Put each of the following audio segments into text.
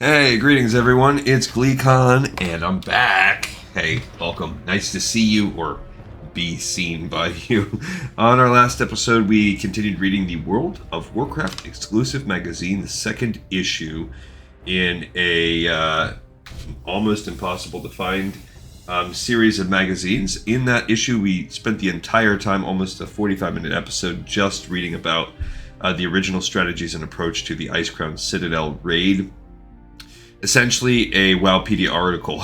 Hey, greetings everyone, it's GleeCon, and I'm back. Hey, welcome. Nice to see you, or be seen by you. On our last episode, we continued reading the World of Warcraft exclusive magazine, the second issue, in a almost impossible to find series of magazines. In that issue, we spent the entire time, almost a 45-minute episode, just reading about the original strategies and approach to the Icecrown Citadel raid. Essentially a Wowpedia article.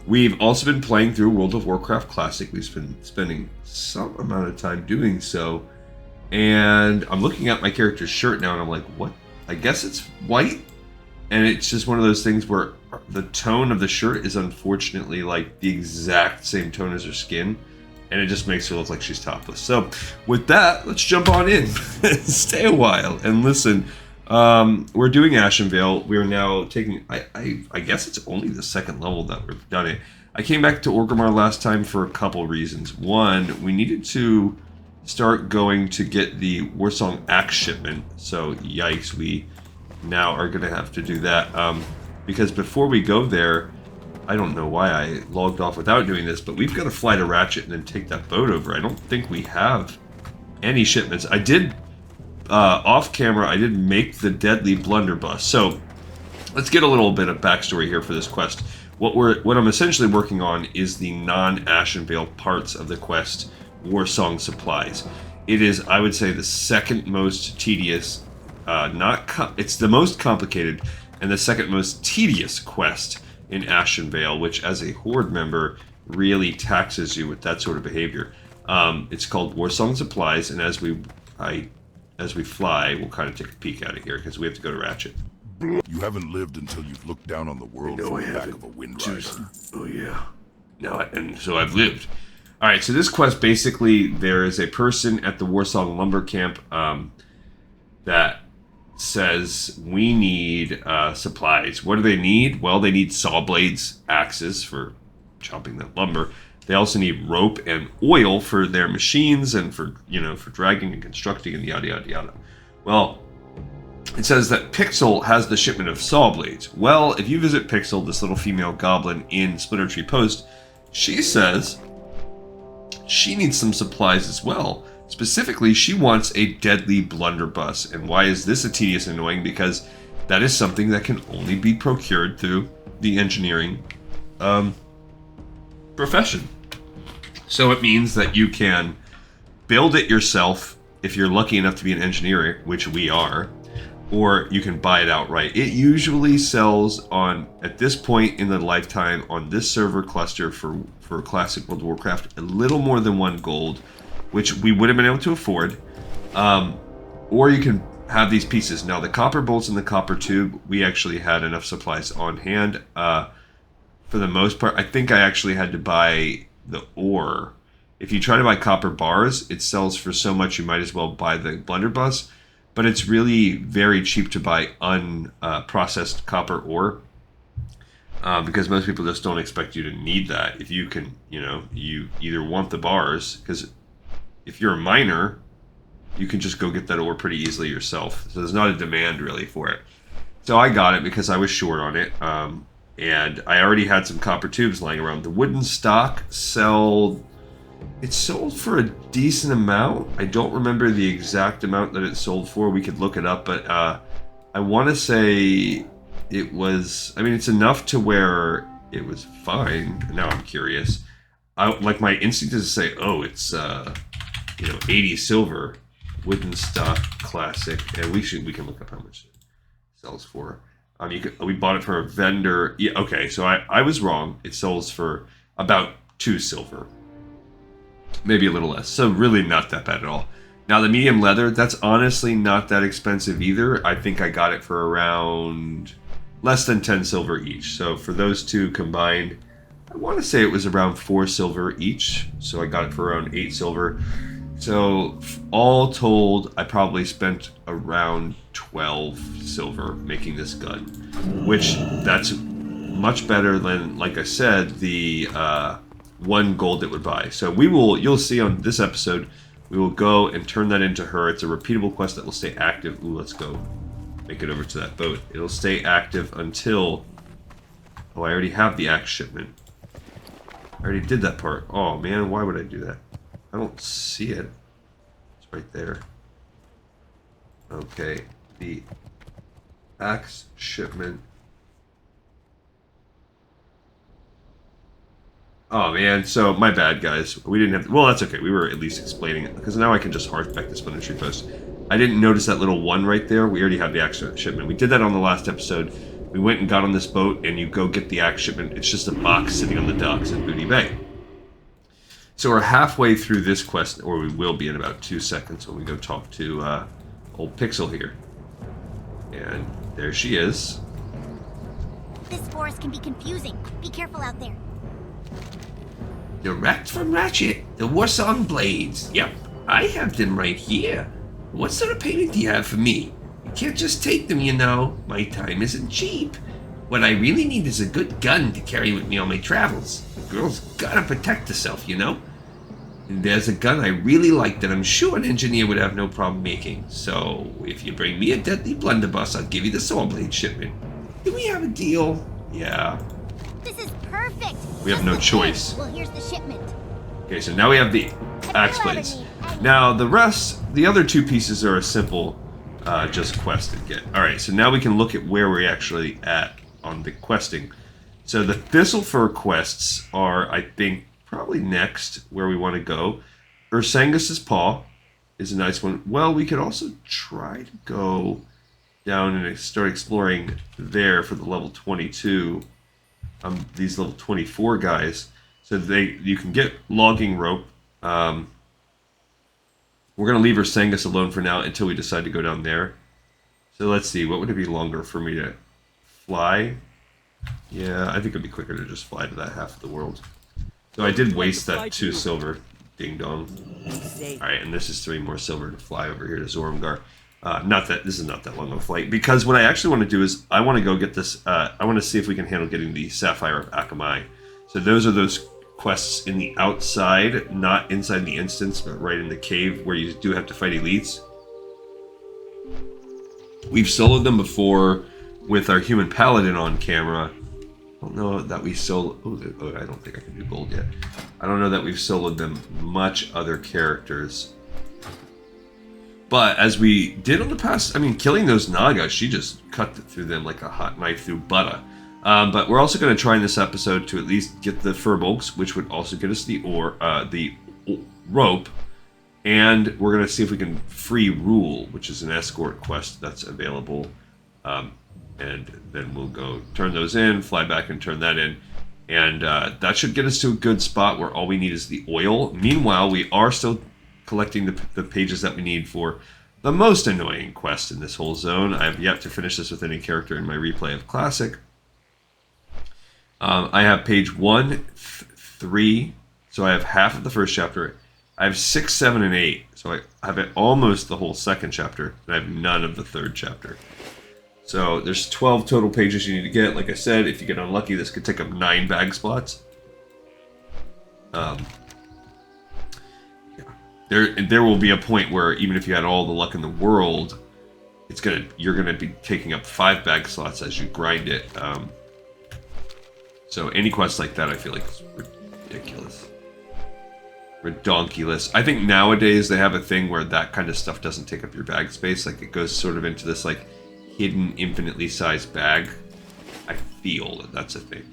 We've also been playing through World of Warcraft Classic. We've been spending some amount of time doing so. And I'm looking at my character's shirt now and I'm like, what? I guess it's white? And it's just one of those things where the tone of the shirt is unfortunately like the exact same tone as her skin. And it just makes her look like she's topless. So with that, let's jump on in. Stay a while and listen. We're doing Ashenvale. We're now taking, I guess it's only the second level that we've done it. I came back to Orgrimmar last time for a couple reasons. One, we needed to start going to get the Warsong Axe shipment. So, yikes, we now are going to have to do that. Because before we go there, I don't know why I logged off without doing this, but we've got to fly to Ratchet and then take that boat over. I don't think we have any shipments. I did... off camera, I did make the deadly blunderbuss. So let's get a little bit of backstory here for this quest. What I'm essentially working on is the non-Ashenvale parts of the quest, Warsong supplies. It is, I would say, the second most tedious, it's the most complicated and the second most tedious quest in Ashenvale, which as a Horde member really taxes you with that sort of behavior. It's called Warsong supplies, and as we fly, we'll kind of take a peek at it here, because we have to go to Ratchet. You haven't lived until you've looked down on the world from the back of a windrider. Oh, yeah. No, and so I've lived. Alright, so this quest, basically, there is a person at the Warsong Lumber Camp that says, we need supplies. What do they need? Well, they need saw blades, axes for chopping that lumber. They also need rope and oil for their machines and for dragging and constructing and yada, yada, yada. Well, it says that Pixel has the shipment of saw blades. Well, if you visit Pixel, this little female goblin in Splitter Tree Post, she says she needs some supplies as well. Specifically, she wants a deadly blunderbuss. And why is this a tedious and annoying? Because that is something that can only be procured through the engineering profession. So it means that you can build it yourself if you're lucky enough to be an engineer, which we are, or you can buy it outright. It usually sells on, at this point in the lifetime, on this server cluster for Classic World of Warcraft, a little more than 1 gold, which we would have been able to afford. Or you can have these pieces. Now, the copper bolts and the copper tube, we actually had enough supplies on hand. For the most part, I think I actually had to buy the ore. If you try to buy copper bars, it sells for so much you might as well buy the blunderbuss. But it's really very cheap to buy unprocessed copper ore. Because most people just don't expect you to need that. If you can, you either want the bars, because if you're a miner, you can just go get that ore pretty easily yourself. So there's not a demand really for it. So I got it because I was short on it. And I already had some copper tubes lying around. The wooden stock sold for a decent amount. I don't remember the exact amount that it sold for. We could look it up, but I want to say it was, it's enough to where it was fine. Now I'm curious. Like my instinct is to say, oh, it's 80 silver, wooden stock classic, and we can look up how much it sells for. We bought it from a vendor. Yeah, okay, so I was wrong. It sells for about 2 silver. Maybe a little less. So really not that bad at all. Now the medium leather, that's honestly not that expensive either. I think I got it for around less than 10 silver each. So for those two combined, I want to say it was around 4 silver each. So I got it for around 8 silver. So all told, I probably spent around 12 silver making this gun, which that's much better than, like I said, the 1 gold it would buy. So you'll see on this episode, we will go and turn that into her. It's a repeatable quest that will stay active. Ooh, let's go. make it over to that boat. It'll stay active until... Oh, I already have the axe shipment. I already did that part. Oh, man, why would I do that? I don't see it. It's right there. Okay, the axe shipment. Oh, man, so my bad, guys. We didn't have... Well, that's okay. We were at least explaining it, because now I can just hark-back this military post. I didn't notice that little one right there. We already have the axe shipment. We did that on the last episode. We went and got on this boat, and you go get the axe shipment. It's just a box sitting on the docks in Booty Bay. So we're halfway through this quest, or we will be in about 2 seconds when we go talk to old Pixel here. And there she is. This forest can be confusing. Be careful out there. Direct from Ratchet, the Warsong Blades. Yep, I have them right here. What sort of payment do you have for me? You can't just take them, you know. My time isn't cheap. What I really need is a good gun to carry with me on my travels. A girl's gotta protect herself, you know? And there's a gun I really like that I'm sure an engineer would have no problem making. So, if you bring me a deadly blunderbuss, I'll give you the saw blade shipment. Do we have a deal? Yeah. This is perfect. We have no choice. Well, here's the shipment. Okay, so now we have the axe blades. Now, the other two pieces are a simple, just quest and get. Alright, so now we can look at where we're actually at on the questing. So the Thistlefur quests are, I think, probably next where we want to go. Ursangus's Paw is a nice one. Well, we could also try to go down and start exploring there for the level 22. These level 24 guys. So you can get logging rope. We're going to leave Ursangus alone for now until we decide to go down there. So let's see, what would it be longer for me to fly? Yeah, I think it'd be quicker to just fly to that half of the world. So I did waste that 2 silver, ding dong. Alright, and this is 3 more silver to fly over here to Zormgar. This is not that long of a flight, because what I actually want to do is, I want to go get this, I want to see if we can handle getting the Sapphire of Akamai. So those are those quests in the outside, not inside the instance, but right in the cave where you do have to fight elites. We've soloed them before with our human paladin on camera. I don't know that we solo... Oh, I don't think I can do gold yet. I don't know that we've soloed them much other characters. But as we did on the past, I mean, killing those Nagas, she just cut through them like a hot knife through butter. But we're also going to try in this episode to at least get the furbolgs, which would also get us the rope. And we're going to see if we can free Rule, which is an escort quest that's available. And then we'll go turn those in, fly back and turn that in. And that should get us to a good spot where all we need is the oil. Meanwhile, we are still collecting the pages that we need for the most annoying quest in this whole zone. I have yet to finish this with any character in my replay of Classic. I have page 1, 3, so I have half of the first chapter. I have 6, 7, and 8, so I have almost the whole second chapter, and I have none of the third chapter. So there's 12 total pages you need to get. Like I said, if you get unlucky, this could take up 9 bag spots. There will be a point where even if you had all the luck in the world, you're gonna be taking up 5 bag slots as you grind it. So any quest like that, I feel like is ridiculous, redonkulous. I think nowadays they have a thing where that kind of stuff doesn't take up your bag space. Like it goes sort of into this like hidden, infinitely sized bag. I feel that that's a thing.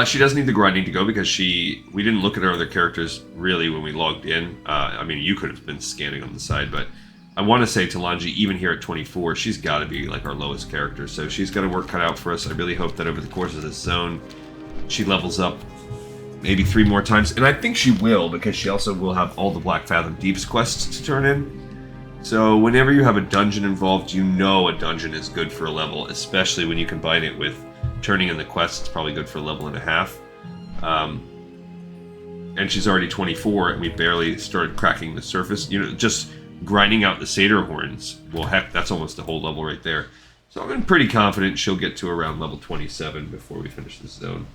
She does need the grinding to go because we didn't look at our other characters really when we logged in. I mean, you could have been scanning on the side, but I want to say Talanji, even here at 24, she's got to be like our lowest character. So she's got to work cut out for us. I really hope that over the course of this zone, she levels up maybe 3 more times. And I think she will, because she also will have all the Black Fathom Deeps quests to turn in. So whenever you have a dungeon involved, you know a dungeon is good for a level, especially when you combine it with turning in the quests. It's probably good for a level and a half. And she's already 24, and we barely started cracking the surface. You know, just grinding out the satyr horns. Well, heck, that's almost a whole level right there. So I'm pretty confident she'll get to around level 27 before we finish this zone.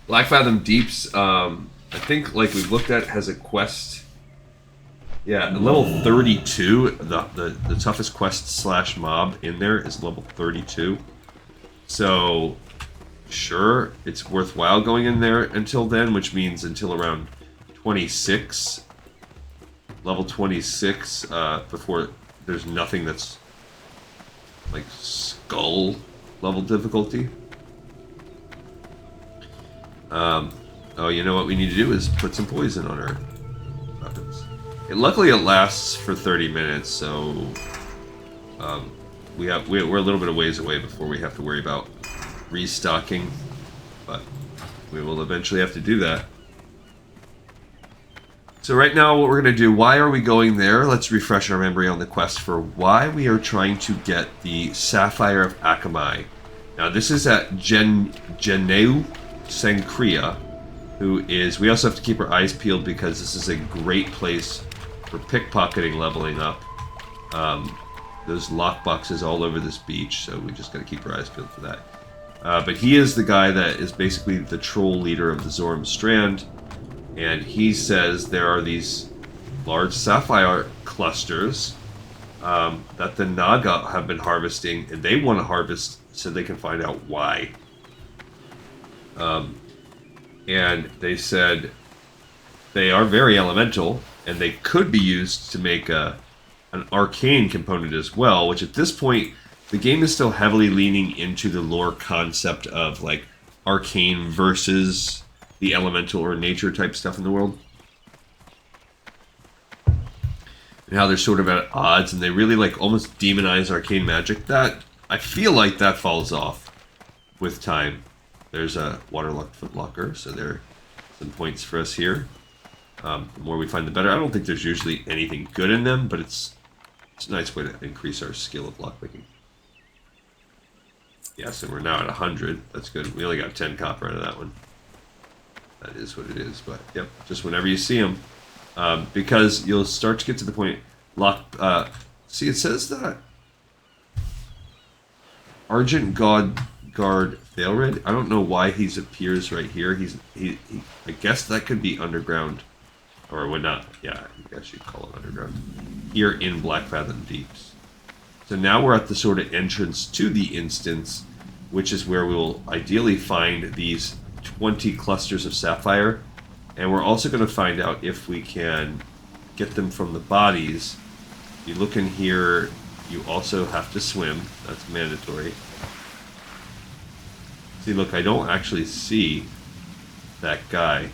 Black Fathom Deeps, I think, like we've looked at, has a quest Yeah, level 32, the toughest quest slash mob in there is level 32. So, sure, it's worthwhile going in there until then, which means until around 26. Level 26, before there's nothing that's like skull level difficulty. Oh, you know what we need to do is put some poison on our weapons. Luckily, it lasts for 30 minutes, so we're a little bit of ways away before we have to worry about restocking, but we will eventually have to do that. So right now, what we're going to do, why are we going there? Let's refresh our memory on the quest for why we are trying to get the Sapphire of Akamai. Now, this is at Geneu Sankria, who is... We also have to keep our eyes peeled because this is a great place for pickpocketing leveling up. There's lockboxes all over this beach, so we just got to keep our eyes peeled for that. But he is the guy that is basically the troll leader of the Zoram Strand, and he says there are these large sapphire clusters that the Naga have been harvesting, and they want to harvest so they can find out why. And they said they are very elemental, and they could be used to make an arcane component as well, which at this point, the game is still heavily leaning into the lore concept of, like, arcane versus the elemental or nature type stuff in the world. And how they're sort of at odds, and they really, like, almost demonize arcane magic. That, I feel like that falls off with time. There's a waterlocked footlocker, so there are some points for us here. The more we find, the better. I don't think there's usually anything good in them, but it's a nice way to increase our skill of lockpicking. Yeah, so we're now at 100. That's good. We only got 10 copper out of that one. That is what it is, but yep, just whenever you see them. Because you'll start to get to the point, see, it says that Argent Guard Failred. I don't know why he appears right here. I guess that could be underground, or would not. Yeah, I guess you'd call it underground. Here in Blackfathom Deeps. So now we're at the sort of entrance to the instance, which is where we'll ideally find these 20 clusters of sapphire, and we're also going to find out if we can get them from the bodies. You look in here, you also have to swim. That's mandatory. See, look, I don't actually see that guy.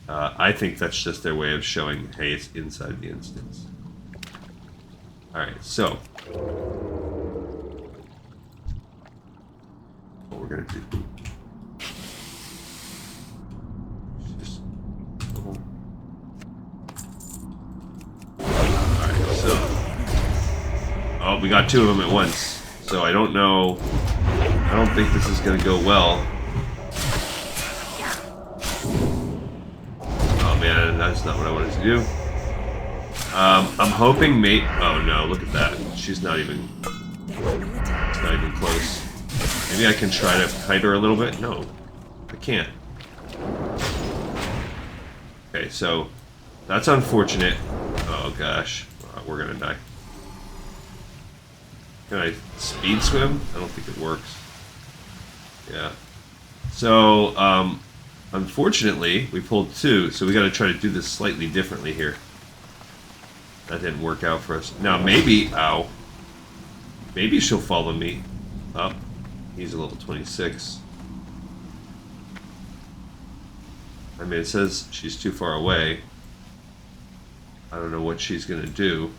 I think that's just their way of showing, hey, it's inside the instance. Alright, so what we're going to do. Alright, so... Oh, we got two of them at once. So I don't know... I don't think this is going to go well. Oh man, that's not what I wanted to do. I'm hoping mate... Oh no, look at that. She's not even... It's not even close. Maybe I can try to kite her a little bit? No, I can't. Okay, so... That's unfortunate. Oh gosh. We're gonna die. Can I speed swim? I don't think it works. Yeah. So, unfortunately, we pulled two, so we gotta try to do this slightly differently here. That didn't work out for us. Now, maybe... Ow. Maybe she'll follow me up. He's a level 26. I mean, it says she's too far away. I don't know what she's gonna do.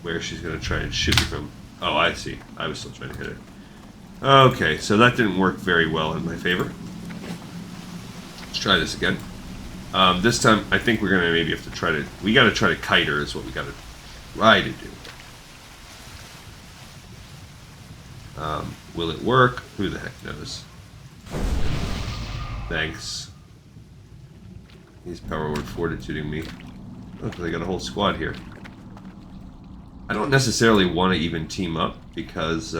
Where she's gonna try and shoot me from. Oh, I see. I was still trying to hit her. Okay, so that didn't work very well in my favor. Let's try this again. This time, I think we're gonna maybe have to try to... We gotta try to kite her is what we gotta try to do. Will it work? Who the heck knows? Thanks. He's power word fortituding me. Look, they got a whole squad here. I don't necessarily want to even team up because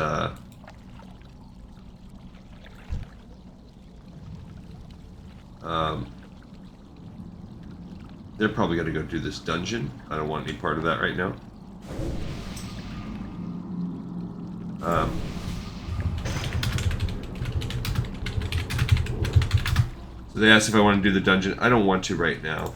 They're probably going to go do this dungeon. I don't want any part of that right now. So they asked if I want to do the dungeon. I don't want to right now.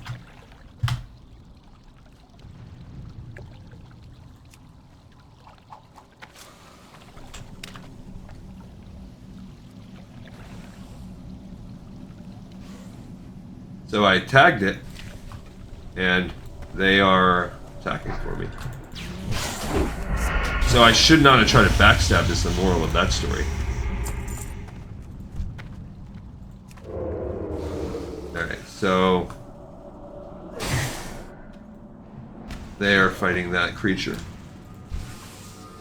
So I tagged it, and they are attacking for me. So I should not have tried to backstab this, the moral of that story. Alright, so they are fighting that creature.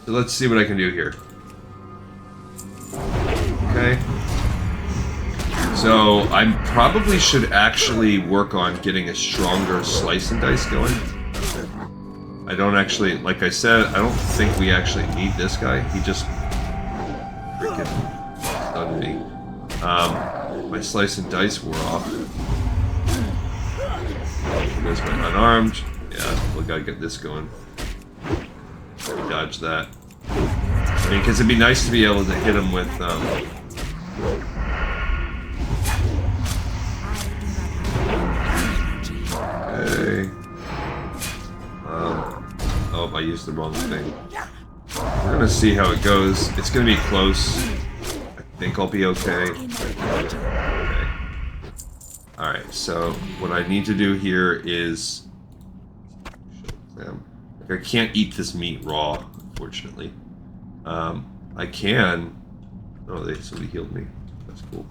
So let's see what I can do here. Okay. So I probably should actually work on getting a stronger slice and dice going. I don't actually, like I said, I don't think we actually need this guy. He just freaking stunned me. My slice and dice wore off. There's my unarmed. Yeah, we gotta get this going. Maybe dodge that. I mean, because it'd be nice to be able to hit him with, okay. Oh, I used the wrong thing. We're gonna see how it goes. It's gonna be close. I think I'll be okay. Okay. Alright, so what I need to do here is... I can't eat this meat raw, unfortunately. I can... Oh, somebody healed me. That's cool.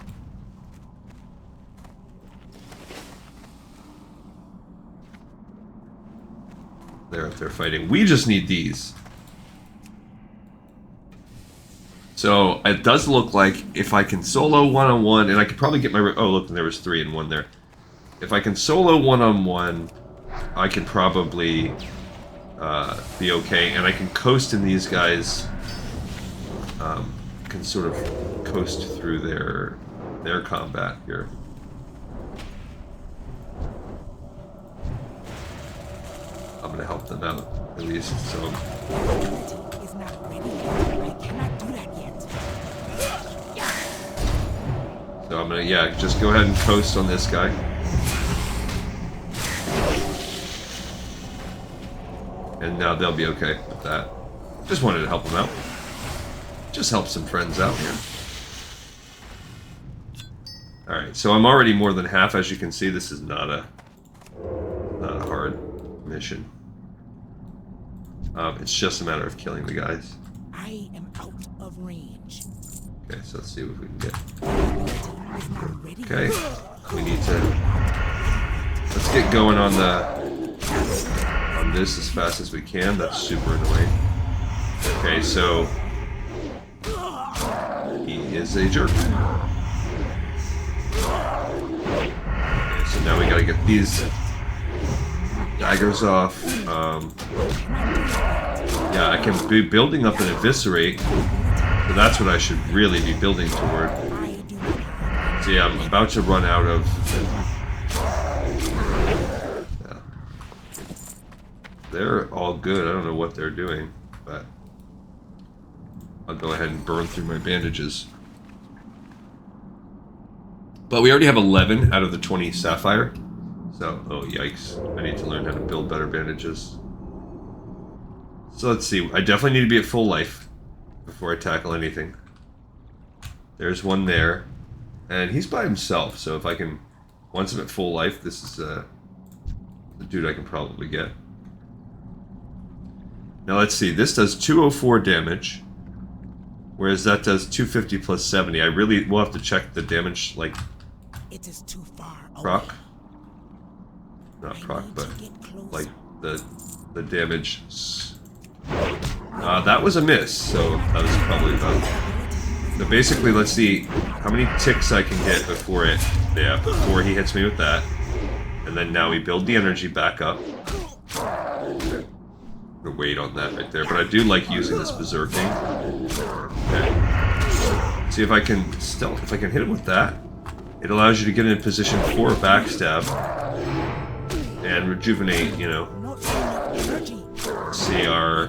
They're up there fighting. We just need these. So it does look like if I can solo one-on-one, and I could probably get my... Oh, look, there was 3 in 1 there. If I can solo one-on-one, I can probably be okay, and I can coast in these guys. Can sort of coast through their combat here. I'm gonna help them out at least. So. Is not ready. I cannot do that yet. So I'm gonna, just go ahead and coast on this guy. And now they'll be okay with that. Just wanted to help them out. Just help some friends out here. Alright, so I'm already more than half. As you can see, this is not a hard mission. It's just a matter of killing the guys. I am out of range. Okay, so let's see what we can get. Is not ready. Okay, we need to... Let's get going on this as fast as we can. That's super annoying. Okay, so... He is a jerk. Okay, so now we gotta get these daggers off. Yeah, I can be building up an eviscerate. So that's what I should really be building toward. See, I'm about to run out of... Yeah. They're all good. I don't know what they're doing, but... I'll go ahead and burn through my bandages. But we already have 11 out of the 20 sapphire. So, oh yikes. I need to learn how to build better bandages. So let's see. I definitely need to be at full life before I tackle anything. There's one there. And he's by himself, so if I can... Once I'm at full life, this is the dude I can probably get. Now let's see. This does 204 damage. Whereas that does 250 plus 70. I really will have to check the damage, like... It is too far away. Proc? Not proc, but like the damage. That was a miss, so that was probably about... So basically, let's see how many ticks I can get before it... Yeah, before he hits me with that. And then now we build the energy back up. I'm gonna wait on that right there, but I do like using this berserking. Okay. See if I can stealth, if I can hit him with that. it allows you to get in a position for a backstab and rejuvenate, you know. Not enough energy. See our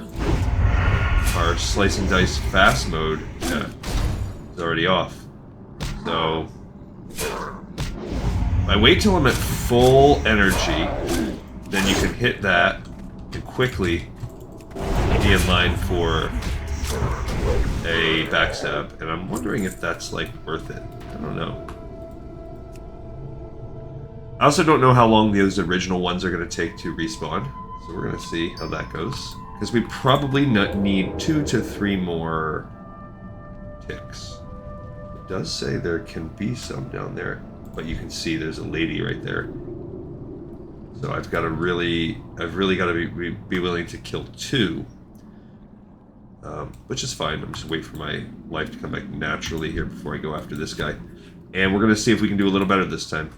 slice and dice fast mode is already off. So I wait till I'm at full energy, then you can hit that and quickly be in line for a backstab. And I'm wondering if that's like worth it. I don't know. I also don't know how long those original ones are going to take to respawn. So we're going to see how that goes. Because we probably need 2 to 3 more ticks. It does say there can be some down there. But you can see there's a lady right there. So I've really got to be willing to kill 2. Which is fine. I'm just waiting for my life to come back naturally here before I go after this guy. And we're going to see if we can do a little better this time.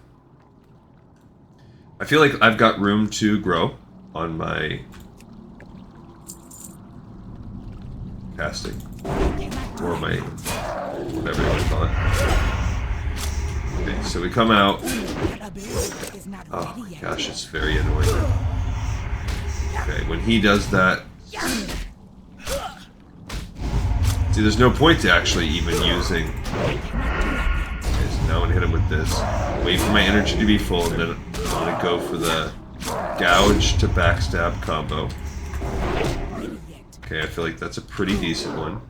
I feel like I've got room to grow on my casting. Or my whatever you want to call it. Okay, so we come out. Oh my gosh, it's very annoying. Okay, when he does that... See, there's no point to actually even using... Okay, so now I'm gonna hit him with this. Wait for my energy to be full, and then I'm gonna go for the gouge to backstab combo. Okay, I feel like that's a pretty decent one.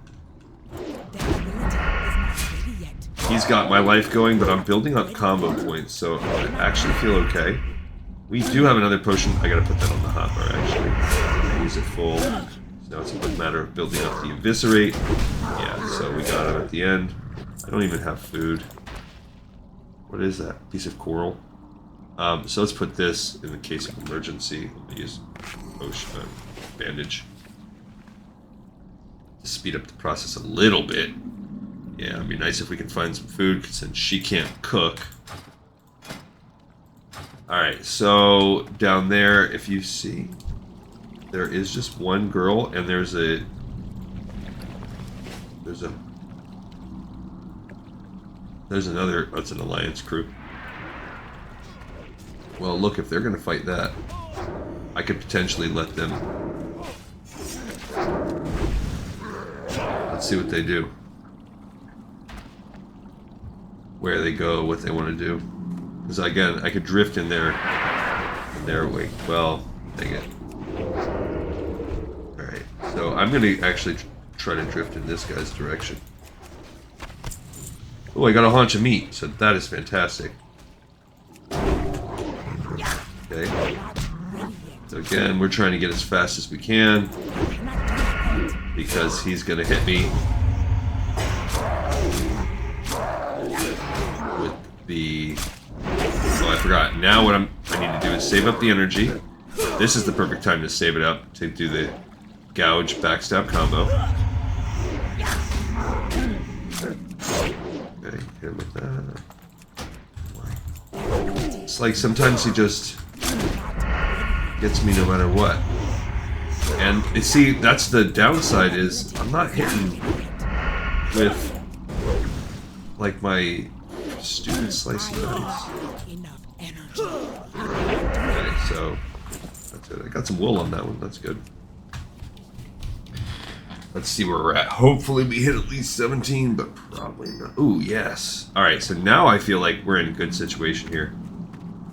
He's got my life going, but I'm building up combo points, so I actually feel okay. We do have another potion. I gotta put that on the hotbar, actually. I use it full. So now it's a quick matter of building up the eviscerate. Yeah, so we got him at the end. I don't even have food. What is that? Piece of coral? So let's put this in the case of emergency. Let me use potion, bandage. To speed up the process a little bit. Yeah, it'd be nice if we can find some food, since she can't cook. Alright, so down there, if you see, there is just one girl, and there's another, it's an alliance crew. Well, look, if they're gonna fight that, I could potentially let them. Let's see what they do. Where they go, what they want to do. Because again, I could drift in their wake. Well, dang it. Alright, so I'm going to actually try to drift in this guy's direction. Oh, I got a haunch of meat, so that is fantastic. Okay. So again, we're trying to get as fast as we can. Because he's going to hit me. Oh, I forgot. Now what I need to do is save up the energy. This is the perfect time to save it up to do the gouge backstab combo. Okay, hit him with that. It's like sometimes he just gets me no matter what. And you see, that's the downside is I'm not hitting with like my stupid slicey dice. Okay, so that's it. I got some wool on that one. That's good. Let's see where we're at. Hopefully we hit at least 17, but probably not. Ooh, yes. All right, so now I feel like we're in a good situation here.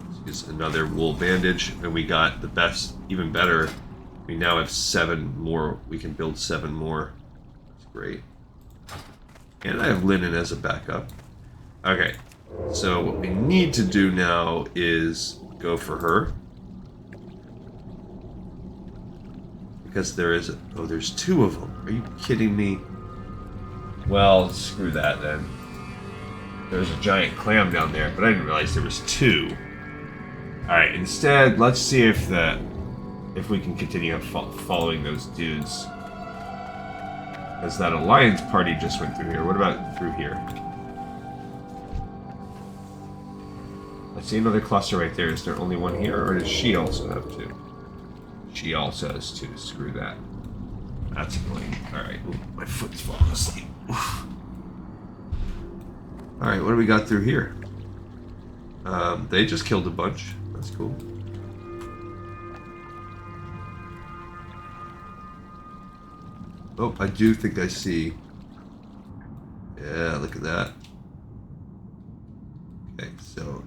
Let's use another wool bandage, and we got the best, even better. We now have 7 more. We can build 7 more. That's great. And I have linen as a backup. Okay, so what we need to do now is go for her. Because there is oh, there's 2 of them. Are you kidding me? Well, screw that then. There's a giant clam down there, but I didn't realize there was 2. Alright, instead, let's see if we can continue following those dudes. Because that alliance party just went through here. What about through here? I see another cluster right there. Is there only one here, or does she also have 2? She also has 2. Screw that. That's annoying. Alright. My foot's falling asleep. Alright, what do we got through here? They just killed a bunch. That's cool. Oh, I do think I see. Yeah, look at that. Okay, so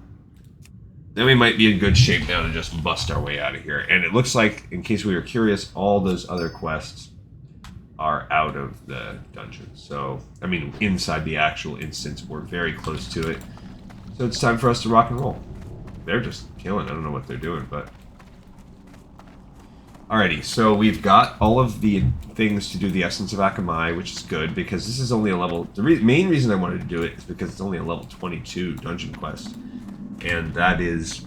then we might be in good shape now to just bust our way out of here. And it looks like, in case we were curious, all those other quests are out of the dungeon. So, I mean, inside the actual instance, we're very close to it. So it's time for us to rock and roll. They're just killing. I don't know what they're doing, but... Alrighty, so we've got all of the things to do the Essence of Akamai, which is good, because this is only a level... The main reason I wanted to do it is because it's only a level 22 dungeon quest. And that is...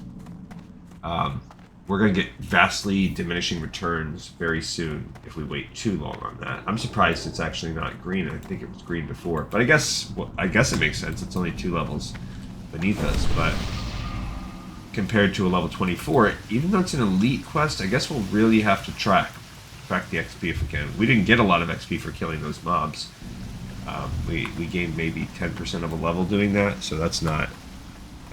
we're going to get vastly diminishing returns very soon if we wait too long on that. I'm surprised it's actually not green. I think it was green before. But I guess it makes sense. It's only 2 levels beneath us, but... compared to a level 24, even though it's an elite quest, I guess we'll really have to track the XP if we can. We didn't get a lot of XP for killing those mobs. We gained maybe 10% of a level doing that, so that's not...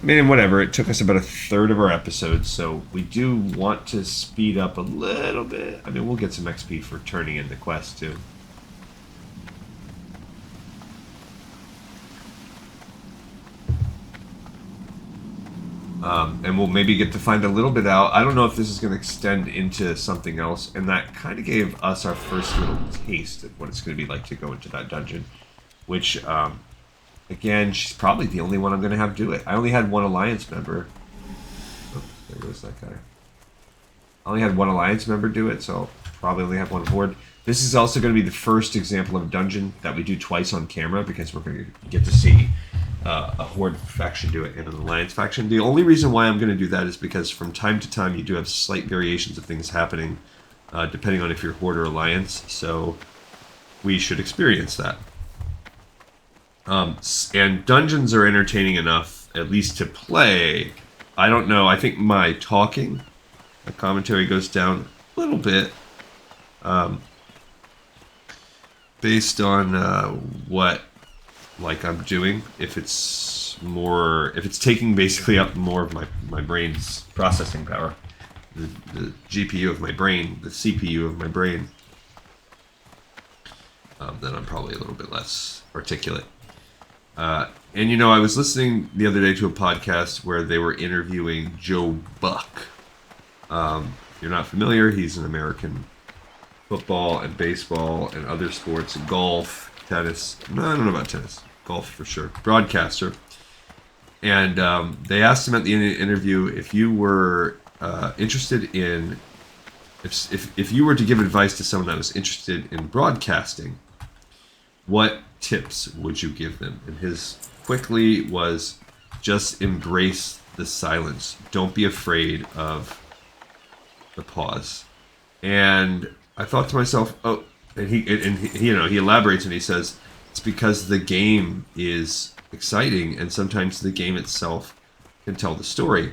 I mean, whatever, it took us about a third of our episodes, so we do want to speed up a little bit. I mean, we'll get some XP for turning in the quest, too. And we'll maybe get to find a little bit out. I don't know if this is going to extend into something else, and that kind of gave us our first little taste of what it's going to be like to go into that dungeon, which, again, she's probably the only one I'm going to have do it. I only had one Alliance member. Oh, there goes that guy. I only had one Alliance member do it, so I'll probably only have one Horde. This is also going to be the first example of a dungeon that we do twice on camera, because we're going to get to see a Horde faction do it and an Alliance faction. The only reason why I'm going to do that is because from time to time you do have slight variations of things happening, depending on if you're Horde or Alliance, so we should experience that. And dungeons are entertaining enough, at least to play. I don't know, I think my commentary goes down a little bit, based on what I'm doing. If it's taking basically up more of my brain's processing power, the GPU of my brain, the CPU of my brain, then I'm probably a little bit less articulate. And you know, I was listening the other day to a podcast where they were interviewing Joe Buck. If you're not familiar, he's an American football and baseball and other sports, and golf, tennis. No, I don't know about tennis. Golf for sure. Broadcaster. And they asked him at the interview if you were interested in... If you were to give advice to someone that was interested in broadcasting, what tips would you give them? And his quickly was just embrace the silence. Don't be afraid of the pause. And I thought to myself, oh, and he you know, he elaborates and he says, it's because the game is exciting and sometimes the game itself can tell the story.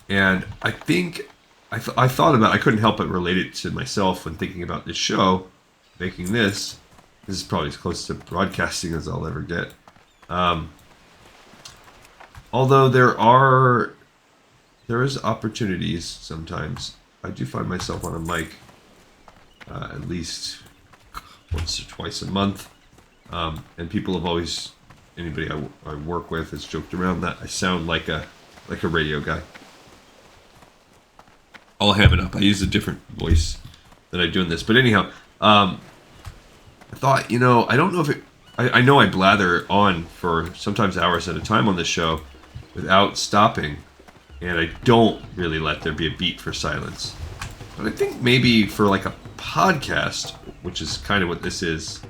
And I think I thought about, I couldn't help but relate it to myself when thinking about this show, making this. This is probably as close to broadcasting as I'll ever get. Although there is opportunities sometimes. I do find myself on a mic at least once or twice a month. And people have always, anybody I work with has joked around that I sound like a radio guy. I'll ham it up. I use a different voice than I do in this. But anyhow, I thought, you know, I don't know if it... I know I blather on for sometimes hours at a time on this show without stopping. And I don't really let there be a beat for silence. But I think maybe for like a podcast, which is kind of what this is...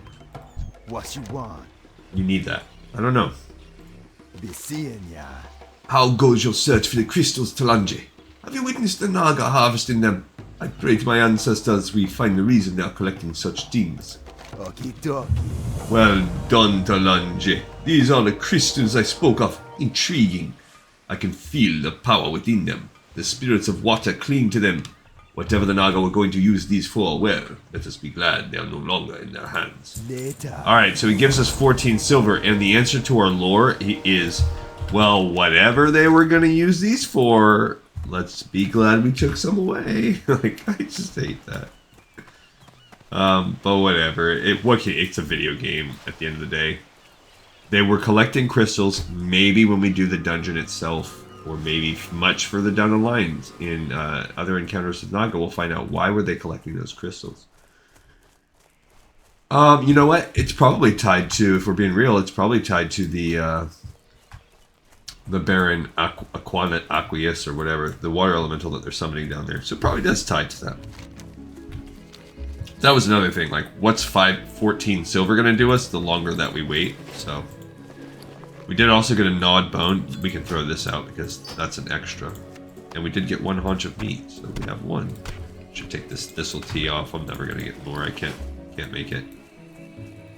What you want? You need that. I don't know. Be seeing ya. How goes your search for the crystals, Talanji? Have you witnessed the Naga harvesting them? I pray to my ancestors we find the reason they are collecting such things. Okie dokie. Well done, Talanji. These are the crystals I spoke of. Intriguing. I can feel the power within them. The spirits of water cling to them. Whatever the Naga were going to use these for, well, let us be glad they are no longer in their hands. Later. Alright, so he gives us 14 silver, and the answer to our lore is Well, whatever they were going to use these for, let's be glad we took some away. Like, I just hate that. But whatever. It's a video game at the end of the day. They were collecting crystals, maybe when we do the dungeon itself, or maybe much further down the line in other encounters with Naga. We'll find out why were they collecting those crystals. You know what? It's probably tied to, if we're being real, it's probably tied to the Baron Aqueous or whatever, the water elemental that they're summoning down there. So it probably does tie to that. That was another thing, like, what's 14 silver going to do us the longer that we wait? So, we did also get a gnawed bone. We can throw this out because that's an extra. And we did get 1 haunch of meat, so we have 1. Should take this thistle tea off. I'm never going to get more. I can't make it.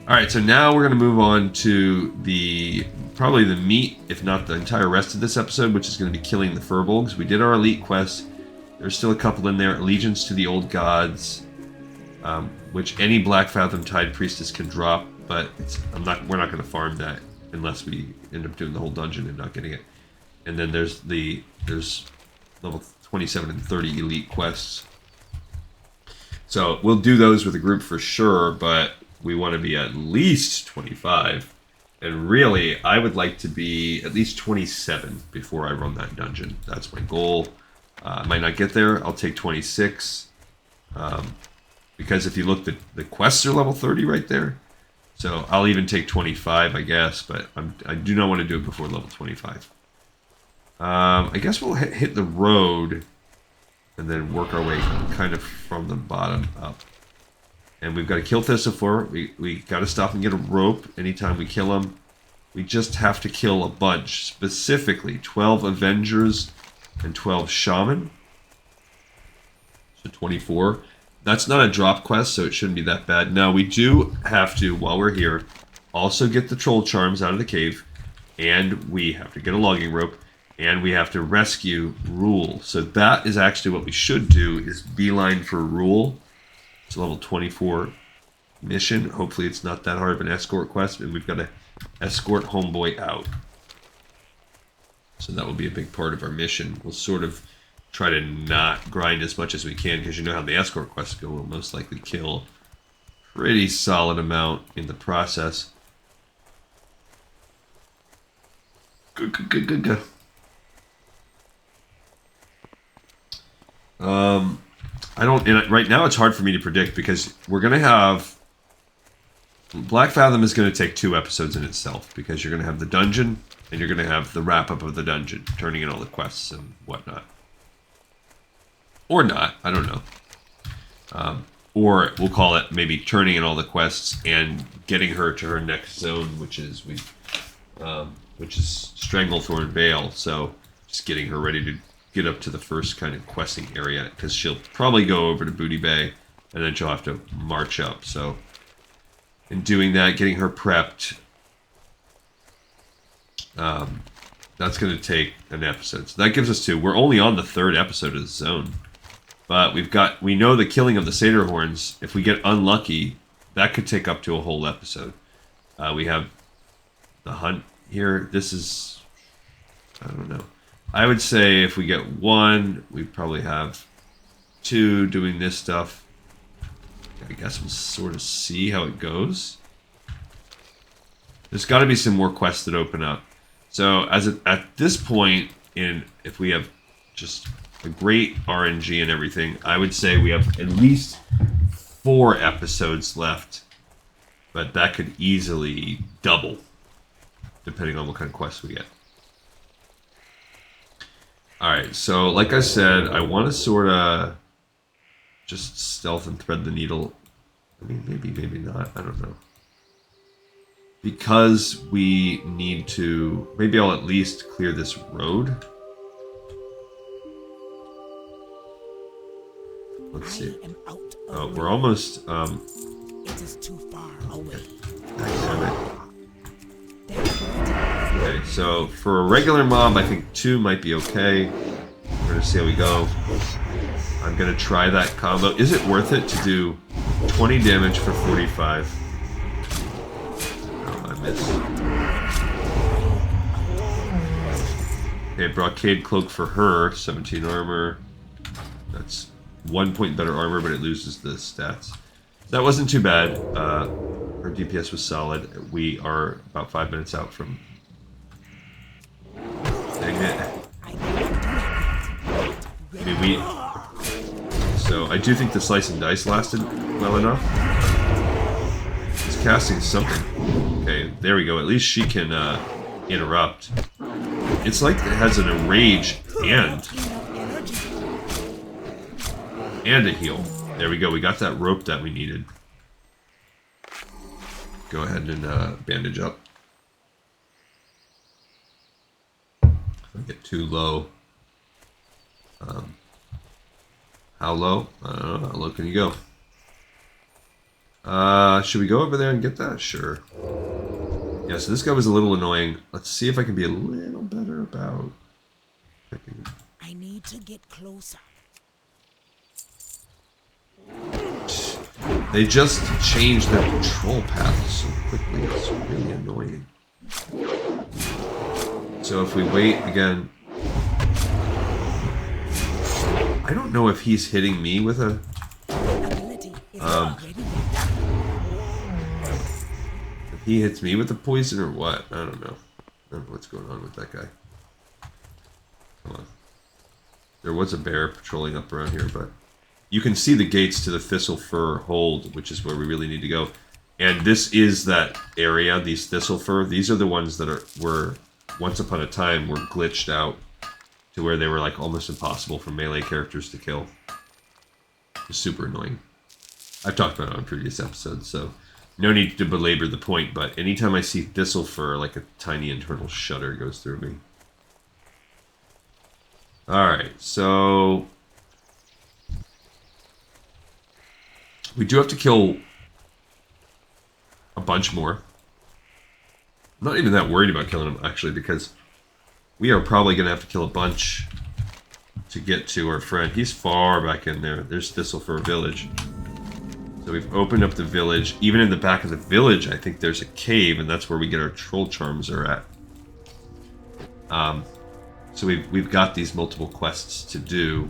Alright, so now we're going to move on to probably the meat, if not the entire rest of this episode, which is going to be killing the furbolgs. We did our elite quest. There's still a couple in there. Allegiance to the old gods. Which any Black Fathom Tide Priestess can drop, but we're not going to farm that unless we end up doing the whole dungeon and not getting it. And then there's level 27 and 30 elite quests. So we'll do those with a group for sure, but we want to be at least 25. And really, I would like to be at least 27 before I run that dungeon. That's my goal. I might not get there. I'll take 26. Because if you look, the quests are level 30 right there. So I'll even take 25, I guess. But I do not want to do it before level 25. I guess we'll hit the road and then work our way kind of from the bottom up. And we've got to kill Thistlefour. We got to stop and get a rope anytime we kill him. We just have to kill a bunch. Specifically, 12 Avengers and 12 Shaman. So 24. That's not a drop quest, so it shouldn't be that bad. Now, we do have to, while we're here, also get the Troll Charms out of the cave. And we have to get a logging rope. And we have to rescue Rule. So that is actually what we should do, is beeline for Rule. It's a level 24 mission. Hopefully it's not that hard of an escort quest. And we've got to escort Homeboy out. So that will be a big part of our mission. We'll sort of try to not grind as much as we can, because you know how the escort quests go. We'll most likely kill a pretty solid amount in the process. Good. Right now it's hard for me to predict, because we're going to have... Black Fathom is going to take 2 episodes in itself, because you're going to have the dungeon, and you're going to have the wrap-up of the dungeon, turning in all the quests and whatnot. Or not, I don't know. Or we'll call it maybe turning in all the quests and getting her to her next zone, which is Stranglethorn Vale. So just getting her ready to get up to the first kind of questing area, because she'll probably go over to Booty Bay and then she'll have to march up. So in doing that, getting her prepped, that's going to take an episode. So that gives us 2. We're only on the 3rd episode of the zone. But we know the killing of the Satyr Horns, if we get unlucky, that could take up to a whole episode. We have the hunt here. This is, I don't know. I would say if we get 1, we probably have 2 doing this stuff. I guess we'll sort of see how it goes. There's got to be some more quests that open up. So at this point, if we have just a great RNG and everything, I would say we have at least 4 episodes left, but that could easily double depending on what kind of quests we get. Alright, so like I said, I want to sort of just stealth and thread the needle. I mean, maybe not, I don't know. Because we need to, maybe I'll at least clear this road. Let's see. Oh, we're almost, It is too far away. Okay, so for a regular mob, I think 2 might be okay. We're gonna see how we go. I'm gonna try that combo. Is it worth it to do 20 damage for 45? Oh, I missed. Okay, brocade cloak for her, 17 armor. That's 1 point better armor, but it loses the stats. That wasn't too bad. Her DPS was solid. We are about 5 minutes out from... Dang it. I mean, so I do think the slice and dice lasted well enough. He's casting something. Okay, there we go. At least she can interrupt. It's like it has an enrage and a heal. There we go. We got that rope that we needed. Go ahead and bandage up. If I get too low. How low? I don't know. How low can you go? Should we go over there and get that? Sure. Yeah, so this guy was a little annoying. Let's see if I can be a little better about picking. I need to get closer. They just changed their control path so quickly. It's really annoying. So if we wait again... I don't know if he's hitting me with a... if he hits me with the poison or what. I don't know. I don't know what's going on with that guy. Come on. There was a bear patrolling up around here, but... You can see the gates to the Thistle Fir Hold, which is where we really need to go. And this is that area, these Thistle Fir. These are the ones that were, once upon a time, were glitched out to where they were like almost impossible for melee characters to kill. It's super annoying. I've talked about it on previous episodes, so no need to belabor the point, but anytime I see Thistle Fir, like a tiny internal shudder goes through me. Alright, so... we do have to kill a bunch more. I'm not even that worried about killing them, actually, because we are probably going to have to kill a bunch to get to our friend. He's far back in there. There's Thistle Fir Village. So we've opened up the village. Even in the back of the village, I think there's a cave, and that's where we get our troll charms are at. So we've got these multiple quests to do.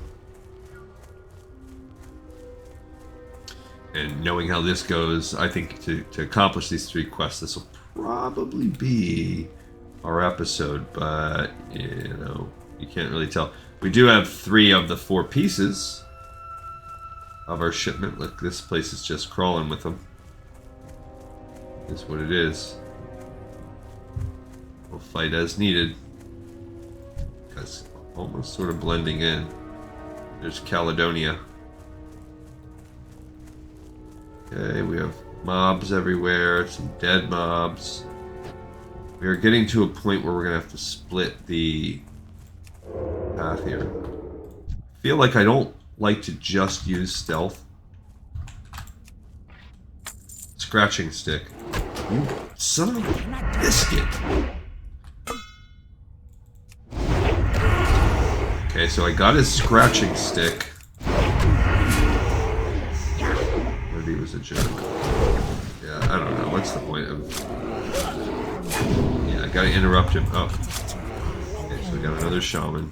And knowing how this goes, I think to accomplish these 3 quests, this will probably be our episode, but, you know, you can't really tell. We do have 3 of the 4 pieces of our shipment. Look, this place is just crawling with them. That's what it is. We'll fight as needed. Because almost sort of blending in. There's Caledonia. Okay, we have mobs everywhere, some dead mobs. We are getting to a point where we're going to have to split the path here. I feel like I don't like to just use stealth. Scratching stick. You son of a biscuit. Okay, so I got his scratching stick. Maybe it was a joke. Yeah, I don't know. What's the point of... yeah, I gotta interrupt him. Oh. Okay, so we got another shaman.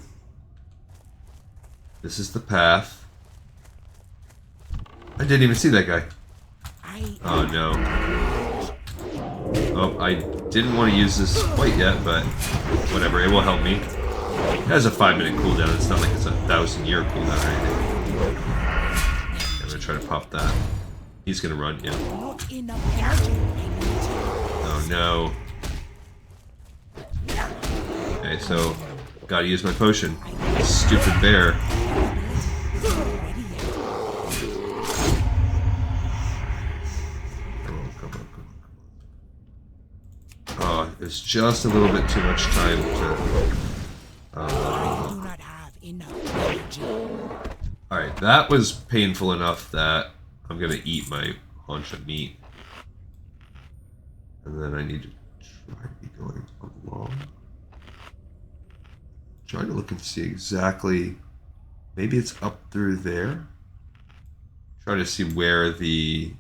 This is the path. I didn't even see that guy. Oh, no. Oh, I didn't want to use this quite yet, but whatever. It will help me. It has a 5-minute cooldown. It's not like it's a 1,000-year cooldown or anything. I'm gonna try to pop that. He's gonna run, yeah. Oh no. Okay, so gotta use my potion. Stupid bear. Oh, it's just a little bit too much time to... Alright, that was painful enough that I'm gonna eat my haunch of meat. And then I need to try to be going along. Trying to look and see exactly... maybe it's up through there? Trying to see where the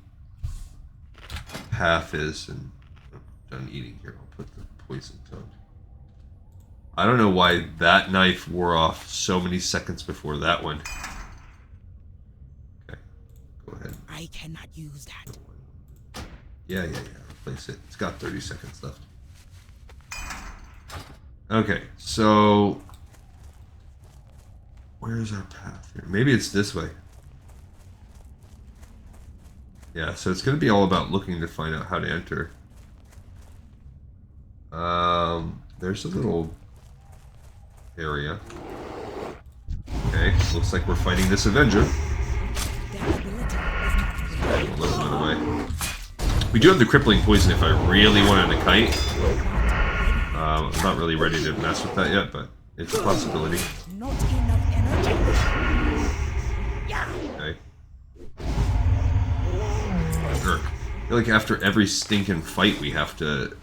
path is, and I'm done eating here. I'll put the poison tongue. I don't know why that knife wore off so many seconds before that one. Okay, go ahead. I cannot use that. Yeah. Replace it. It's got 30 seconds left. Okay, so where's our path here? Maybe it's this way. Yeah, so it's going to be all about looking to find out how to enter. There's a little area. Okay, looks like we're fighting this Avenger. That ability is not Okay, we'll let him away. We do have the crippling poison if I really wanted to kite. I'm not really ready to mess with that yet, but it's a possibility. not enough energy. Okay. Urk. I feel like after every stinking fight we have to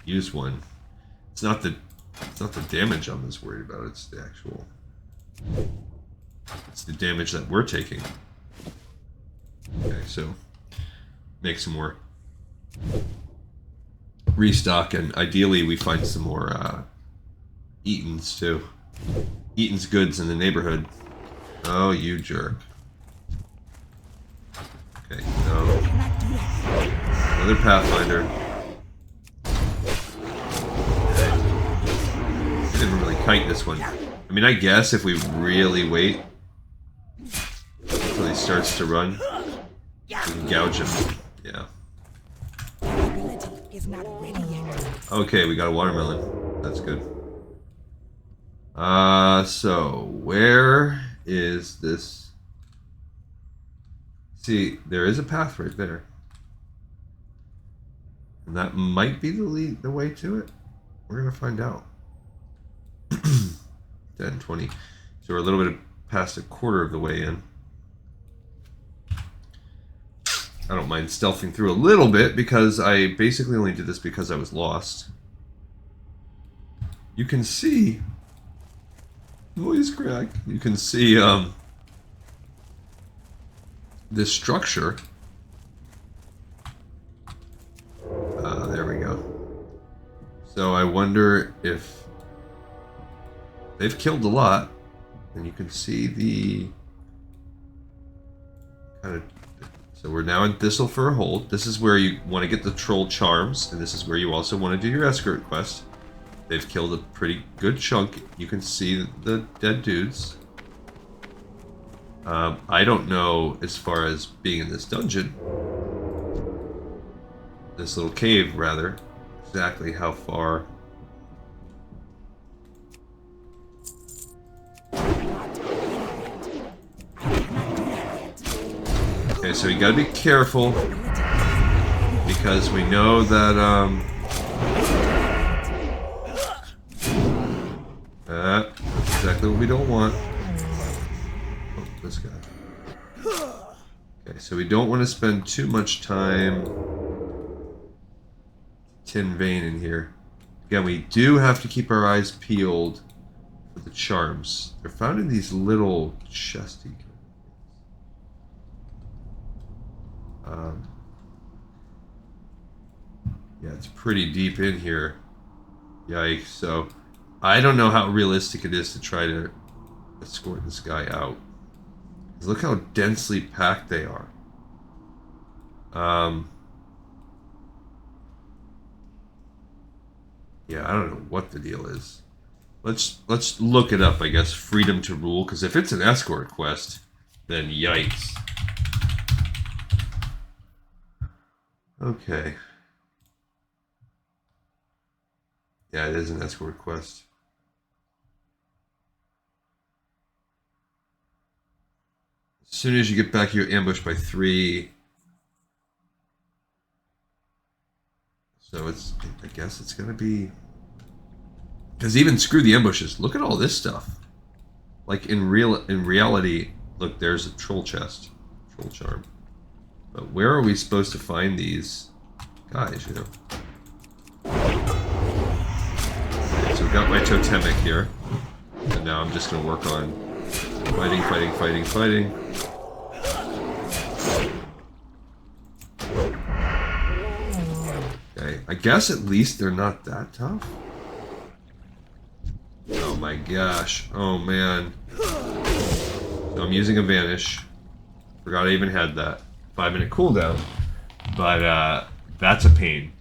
use one. It's not the damage I'm as worried about, it's the actual... It's the damage that we're taking. Okay, so make some more. Restock, and ideally we find some more Eaton's too. Eaton's goods in the neighborhood. Oh, you jerk. Okay, no. Another Pathfinder. I didn't really kite this one. I mean, I guess if we really wait until he starts to run, we can gouge him. Yeah. Ability is not ready yet. Okay, we got a watermelon. That's good. So where is this? See, there is a path right there. And that might be the way to it. We're gonna find out. 10, 20. So we're a little bit past a quarter of the way in. I don't mind stealthing through a little bit because I basically only did this because I was lost. You can see voice crack. You can see this structure. There we go. So I wonder if they've killed a lot, and you can see the kind of. So we're now in Thistle for a hold. This is where you want to get the troll charms, and this is where you also want to do your escort quest. They've killed a pretty good chunk. You can see the dead dudes. I don't know as far as being in this dungeon, this little cave rather, exactly how far. Okay, so you gotta be careful because we know that that's exactly what we don't want. Oh, this guy. Okay, so we don't want to spend too much time tin vein in here. Again, we do have to keep our eyes peeled for the charms. They're found in these little chesty. Yeah, it's pretty deep in here. Yikes. So, I don't know how realistic it is to try to escort this guy out. 'Cause look how densely packed they are. Yeah, I don't know what the deal is. Let's look it up, I guess. Freedom to rule, because if it's an escort quest, then yikes. Okay. Yeah, it is an escort quest. As soon as you get back, you're ambushed by 3. So it's, I guess it's gonna be, because even screw the ambushes. Look at all this stuff. Like in reality, look, there's a troll chest, troll charm. But where are we supposed to find these guys? You know. Okay, so we got my totemic here, and now I'm just gonna work on fighting, fighting, fighting, fighting. Okay, I guess at least they're not that tough. Oh my gosh. Oh man. So I'm using a vanish. Forgot I even had that. 5-minute cooldown. But that's a pain.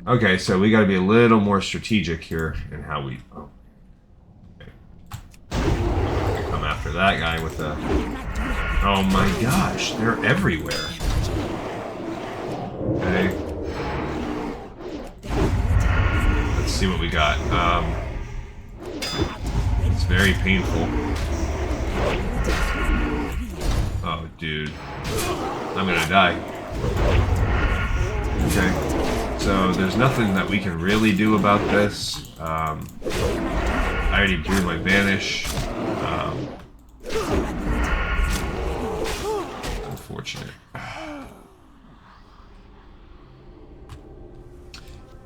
Okay, so we gotta be a little more strategic here in how we... Oh. Okay. Come after that guy with the... Oh my gosh, they're everywhere. Okay. Let's see what we got. It's very painful. Oh, dude. I'm gonna die. Okay. So, there's nothing that we can really do about this. I already drew my Vanish. Unfortunate.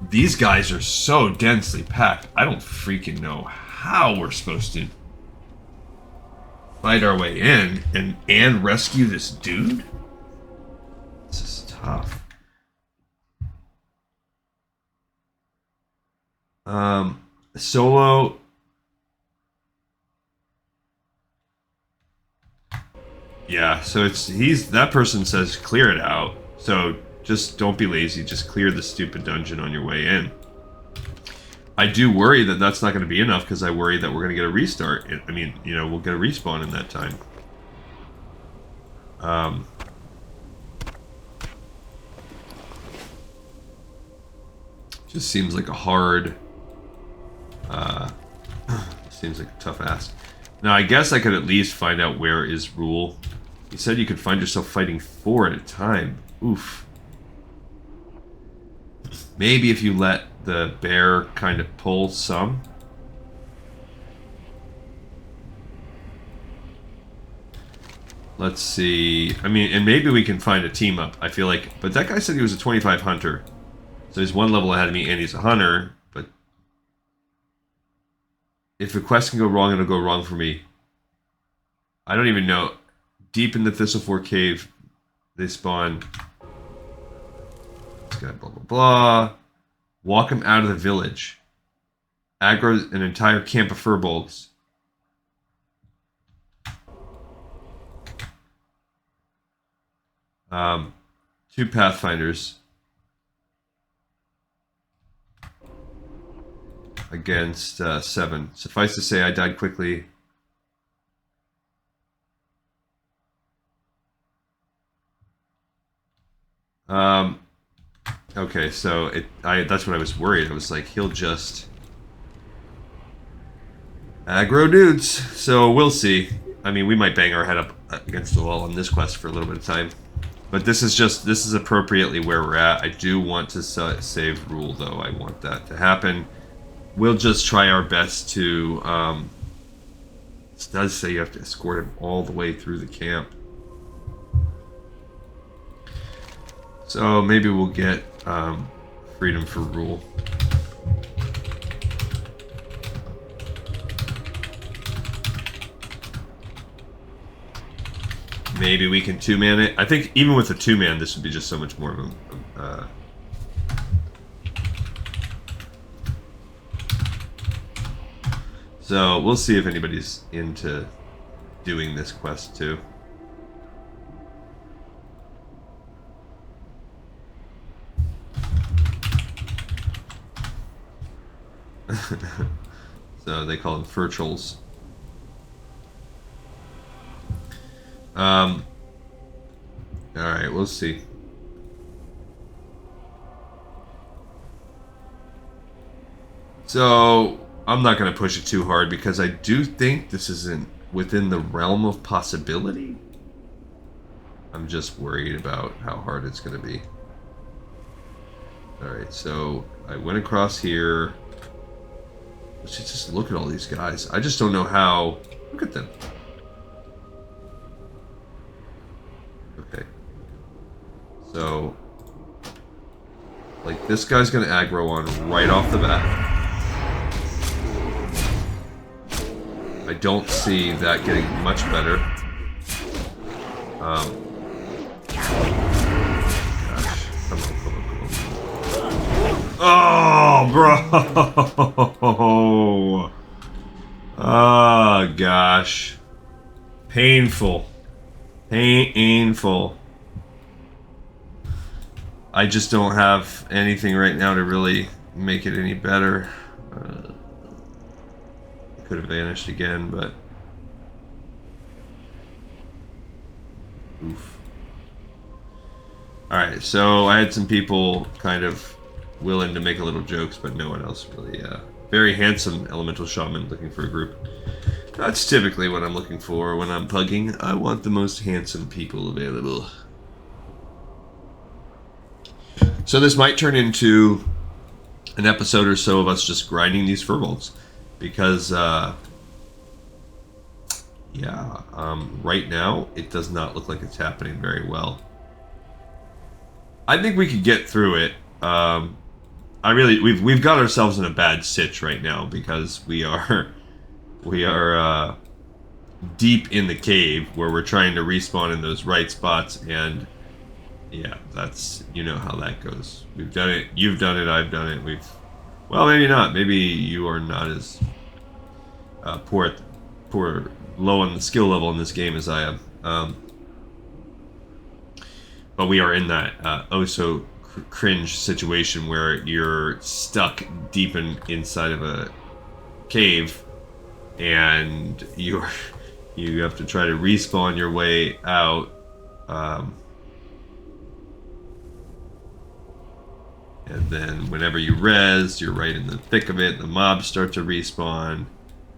These guys are so densely packed. I don't freaking know how we're supposed to fight our way in and rescue this dude. This is tough. Solo. Yeah, so that person says clear it out. So just don't be lazy. Just clear the stupid dungeon on your way in. I do worry that that's not going to be enough because I worry that we're going to get a restart. I mean, you know, we'll get a respawn in that time. Just seems like a hard... seems like a tough ask. Now, I guess I could at least find out where is Rule. You said you could find yourself fighting 4 at a time. Oof. Maybe if you let the bear kind of pull some. Let's see. I mean, and maybe we can find a team up. I feel like... But that guy said he was a 25 hunter. So he's 1 level ahead of me and he's a hunter. But if a quest can go wrong, it'll go wrong for me. I don't even know. Deep in the Thistlefour Cave, they spawn... This guy, blah, blah, blah. Walk him out of the village. Aggro an entire camp of furbolgs. Two pathfinders. Against 7. Suffice to say, I died quickly. Okay, so that's what I was worried. I was like, he'll just aggro dudes. So we'll see. I mean, we might bang our head up against the wall on this quest for a little bit of time. But this is appropriately where we're at. I do want to save Rule, though. I want that to happen. We'll just try our best to... This does say you have to escort him all the way through the camp. So maybe we'll get freedom for Rule. Maybe we can 2-man it. I think even with a 2-man, this would be just so much more of a... So we'll see if anybody's into doing this quest too. So they call them furbolgs. Alright, we'll see. So, I'm not going to push it too hard because I do think this isn't within the realm of possibility. I'm just worried about how hard it's going to be. Alright, so I went across here. Let's just look at all these guys. I just don't know how... Look at them. Okay. So... Like, this guy's gonna aggro on right off the bat. I don't see that getting much better. Gosh. Come on. Oh, bro! gosh. Painful. Painful. I just don't have anything right now to really make it any better. Could have vanished again, but... Oof. Alright, so I had some people kind of willing to make a little jokes, but no one else really. Very handsome elemental shaman looking for a group. That's typically what I'm looking for when I'm pugging. I want the most handsome people available. So this might turn into an episode or so of us just grinding these furbolgs. Because, right now, it does not look like it's happening very well. I think we could get through it. We've got ourselves in a bad sitch right now because we are deep in the cave where we're trying to respawn in those right spots, and yeah, that's, you know how that goes. We've done it, you've done it, I've done it, well, maybe not. Maybe you are not as poor low on the skill level in this game as I am. But we are in that cringe situation where you're stuck deep inside of a cave, and you have to try to respawn your way out. And then whenever you res, you're right in the thick of it. The mobs start to respawn.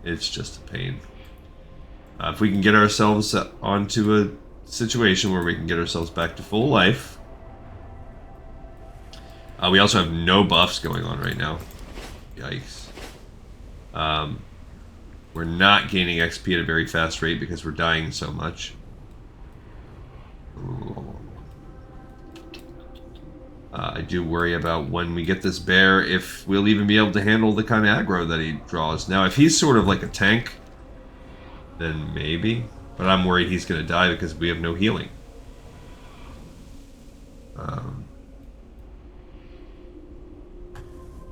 It's just a pain. If we can get ourselves onto a situation where we can get ourselves back to full life. We also have no buffs going on right now. Yikes. We're not gaining XP at a very fast rate because we're dying so much. I do worry about when we get this bear if we'll even be able to handle the kind of aggro that he draws. Now, if he's sort of like a tank, then maybe. But I'm worried he's going to die because we have no healing.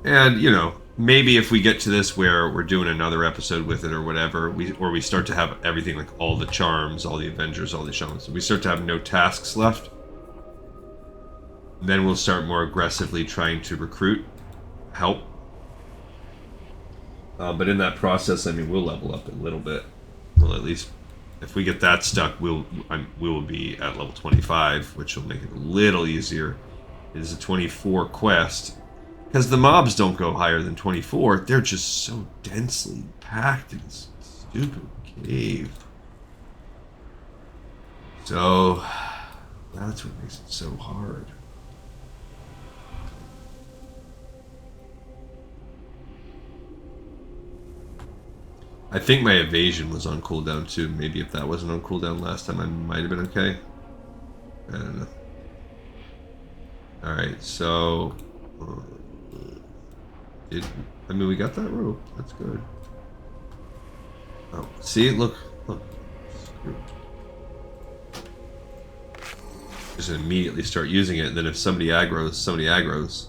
And, you know, maybe if we get to this where we're doing another episode with it or whatever, we start to have everything, like all the charms, all the Avengers, all the shamans, we start to have no tasks left, then we'll start more aggressively trying to recruit help. But in that process, I mean, we'll level up a little bit. Well, at least if we get that stuck, we will be at level 25, which will make it a little easier. It is a 24 quest. Because the mobs don't go higher than 24. They're just so densely packed in this stupid cave. So, that's what makes it so hard. I think my evasion was on cooldown too. Maybe if that wasn't on cooldown last time, I might have been okay. I don't know. Alright, so... I mean, we got that rope. That's good. Oh, see? Look. Just immediately start using it, and then if somebody aggroes, somebody aggroes.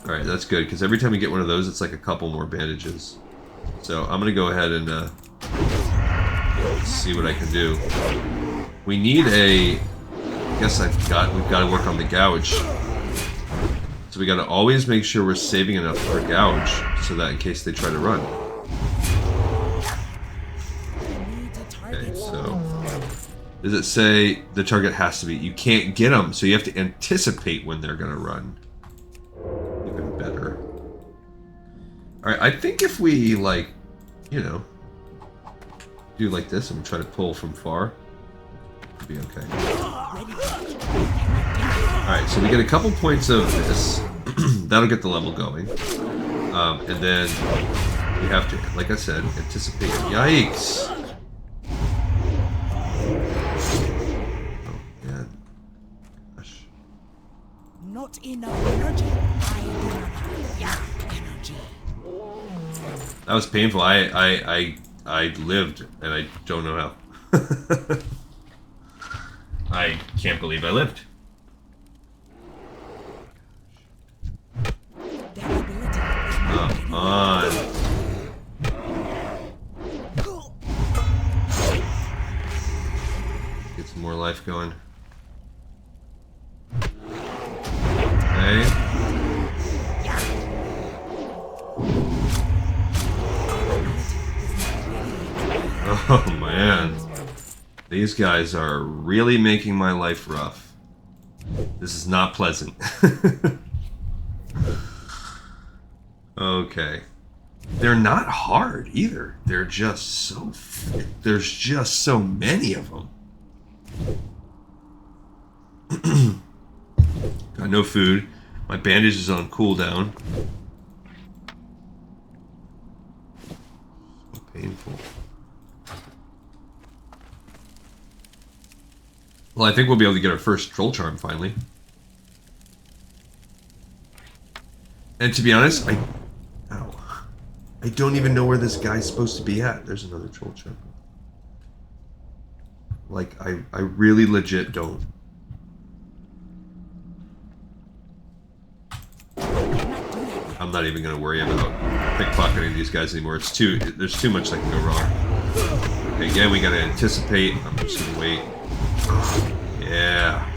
Alright, that's good, because every time we get one of those, it's like a couple more bandages. So, I'm going to go ahead and see what I can do. We need a... I guess we've got to work on the gouge. So we got to always make sure we're saving enough for gouge, so that in case they try to run. Okay, so does it say the target has to be? You can't get them, so you have to anticipate when they're gonna run. Even better. All right, I think if we like, you know, do like this and we try to pull from far, it'll be okay. Alright, so we get a couple points of this. That'll get the level going. And then we have to, like I said, anticipate. Yikes! Oh, man. Gosh. Not enough energy. I do not have energy. That was painful. I lived, and I don't know how. I can't believe I lived. Come on. life going. Okay. Oh man. These guys are really making my life rough. This is not pleasant. Okay. They're not hard either. They're just so... There's just so many of them. Got no food. My bandage is on cooldown. So painful. Well, I think we'll be able to get our first troll charm finally. And to be honest, I don't even know where this guy's supposed to be at. There's another troll charm. Like, I really legit don't. I'm not even gonna worry about pickpocketing these guys anymore. There's too much that can go wrong. Okay, again, we gotta anticipate. I'm just gonna wait. Yeah.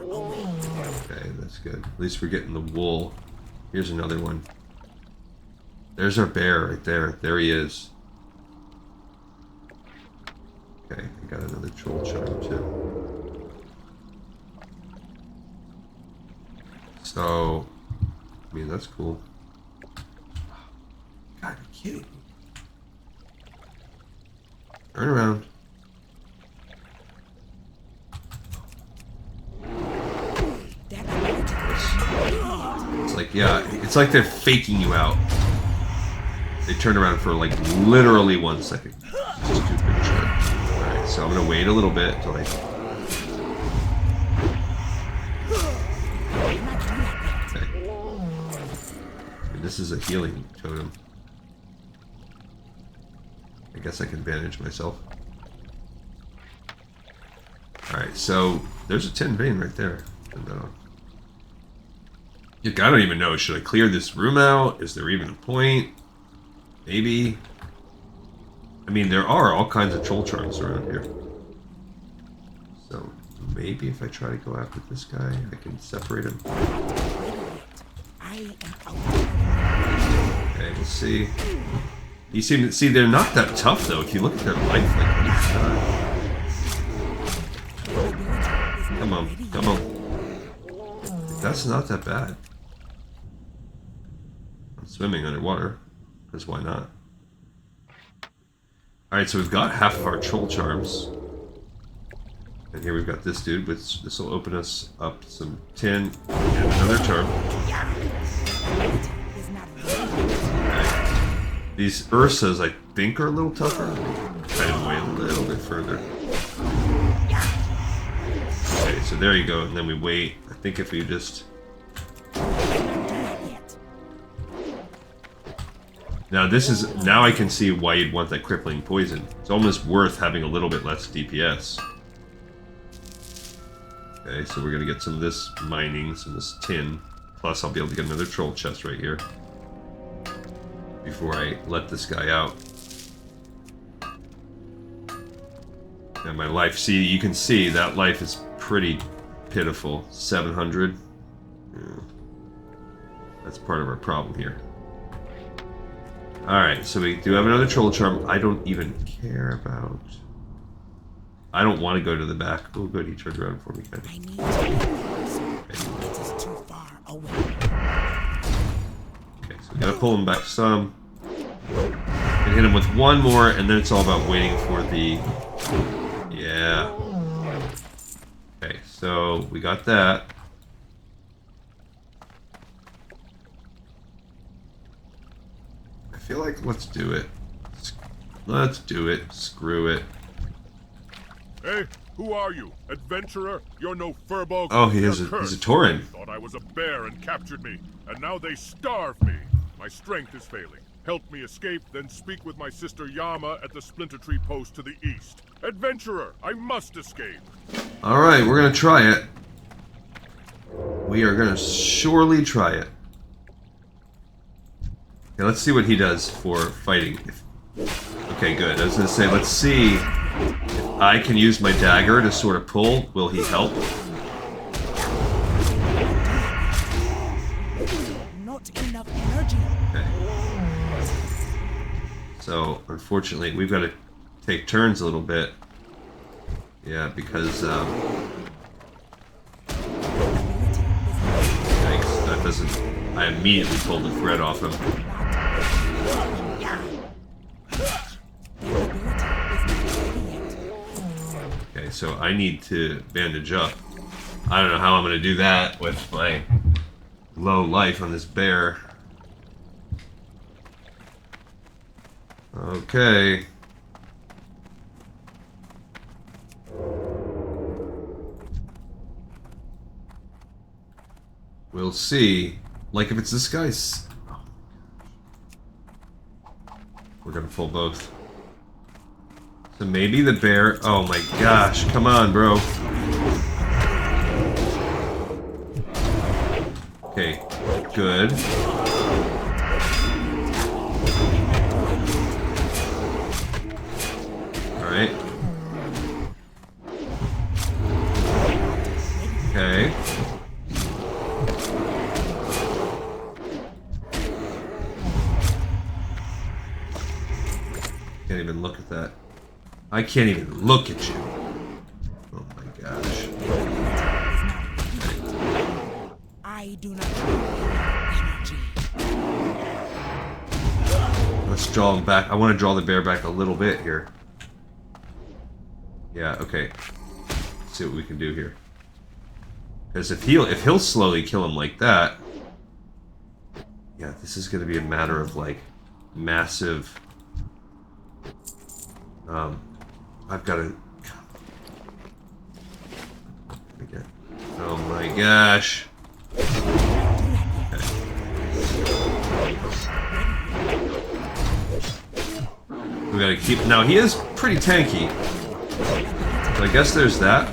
Okay, that's good. At least we're getting the wool. Here's another one. There's our bear right there. There he is. Okay, I got another troll charm too. So, I mean, that's cool. God, you're kidding me. Turn around. It's like, yeah, it's like they're faking you out. They turn around for like literally 1 second. Stupid shit. Alright, so I'm gonna wait a little bit until I... Okay. And this is a healing totem. I guess I can bandage myself. Alright, so there's a tin vein right there. And, I don't even know. Should I clear this room out? Is there even a point? Maybe. I mean, there are all kinds of troll charms around here. So maybe if I try to go after this guy, I can separate him. Okay, let's see. You see, they're not that tough though. If you look at their life, like, come on, come on. That's not that bad. I'm swimming underwater, because why not? Alright, so we've got half of our troll charms. And here we've got this dude, which this will open us up some tin and another charm. Okay. These Ursas, I think, are a little tougher. Try them away a little bit further. Okay, so there you go, and then we wait. I think if we just... Now I can see why you'd want that crippling poison. It's almost worth having a little bit less DPS. Okay, so we're gonna get some of this mining, some of this tin. Plus I'll be able to get another troll chest right here. Before I let this guy out. And my life, see, you can see that life is pretty pitiful. 700. Yeah. That's part of our problem here. Alright, so we do have another troll charm I don't even care about. I don't want to go to the back. Oh good, he turned around for me. I need to it is too far away. Okay, so we gotta pull him back some. And hit him with one more, and then it's all about waiting for the... Yeah. Okay, so we got that. I feel like let's do it. Let's do it. Screw it. Hey, who are you? Adventurer? You're no furbolg. Oh, he's a Tauren. Thought I was a bear and captured me, and now they starve me. My strength is failing. Help me escape, then speak with my sister Yama at the Splinter Tree post to the east. Adventurer, I must escape. Alright, we're gonna try it. We are gonna surely try it. Okay, let's see what he does for fighting. Okay, good. I was gonna say, let's see if I can use my dagger to sort of pull. Will he help? Not enough energy. Okay. So, unfortunately, we've got to take turns a little bit. Yeah, because, thanks, that doesn't... I immediately pulled the thread off him. Okay, so I need to bandage up. I don't know how I'm going to do that with my low life on this bear. Okay. We'll see. Like, if it's this guy's... We're gonna pull both. So maybe the bear... Oh my gosh, come on, bro. Okay, good. Alright. Okay. Can't even look at that. I can't even look at you. Oh my gosh. I do not have energy. Let's draw him back. I want to draw the bear back a little bit here. Yeah, okay. Let's see what we can do here. Because if he'll slowly kill him like that, yeah, this is going to be a matter of like massive. I've got to. Oh my gosh. Okay. We gotta keep. Now he is pretty tanky. So I guess there's that.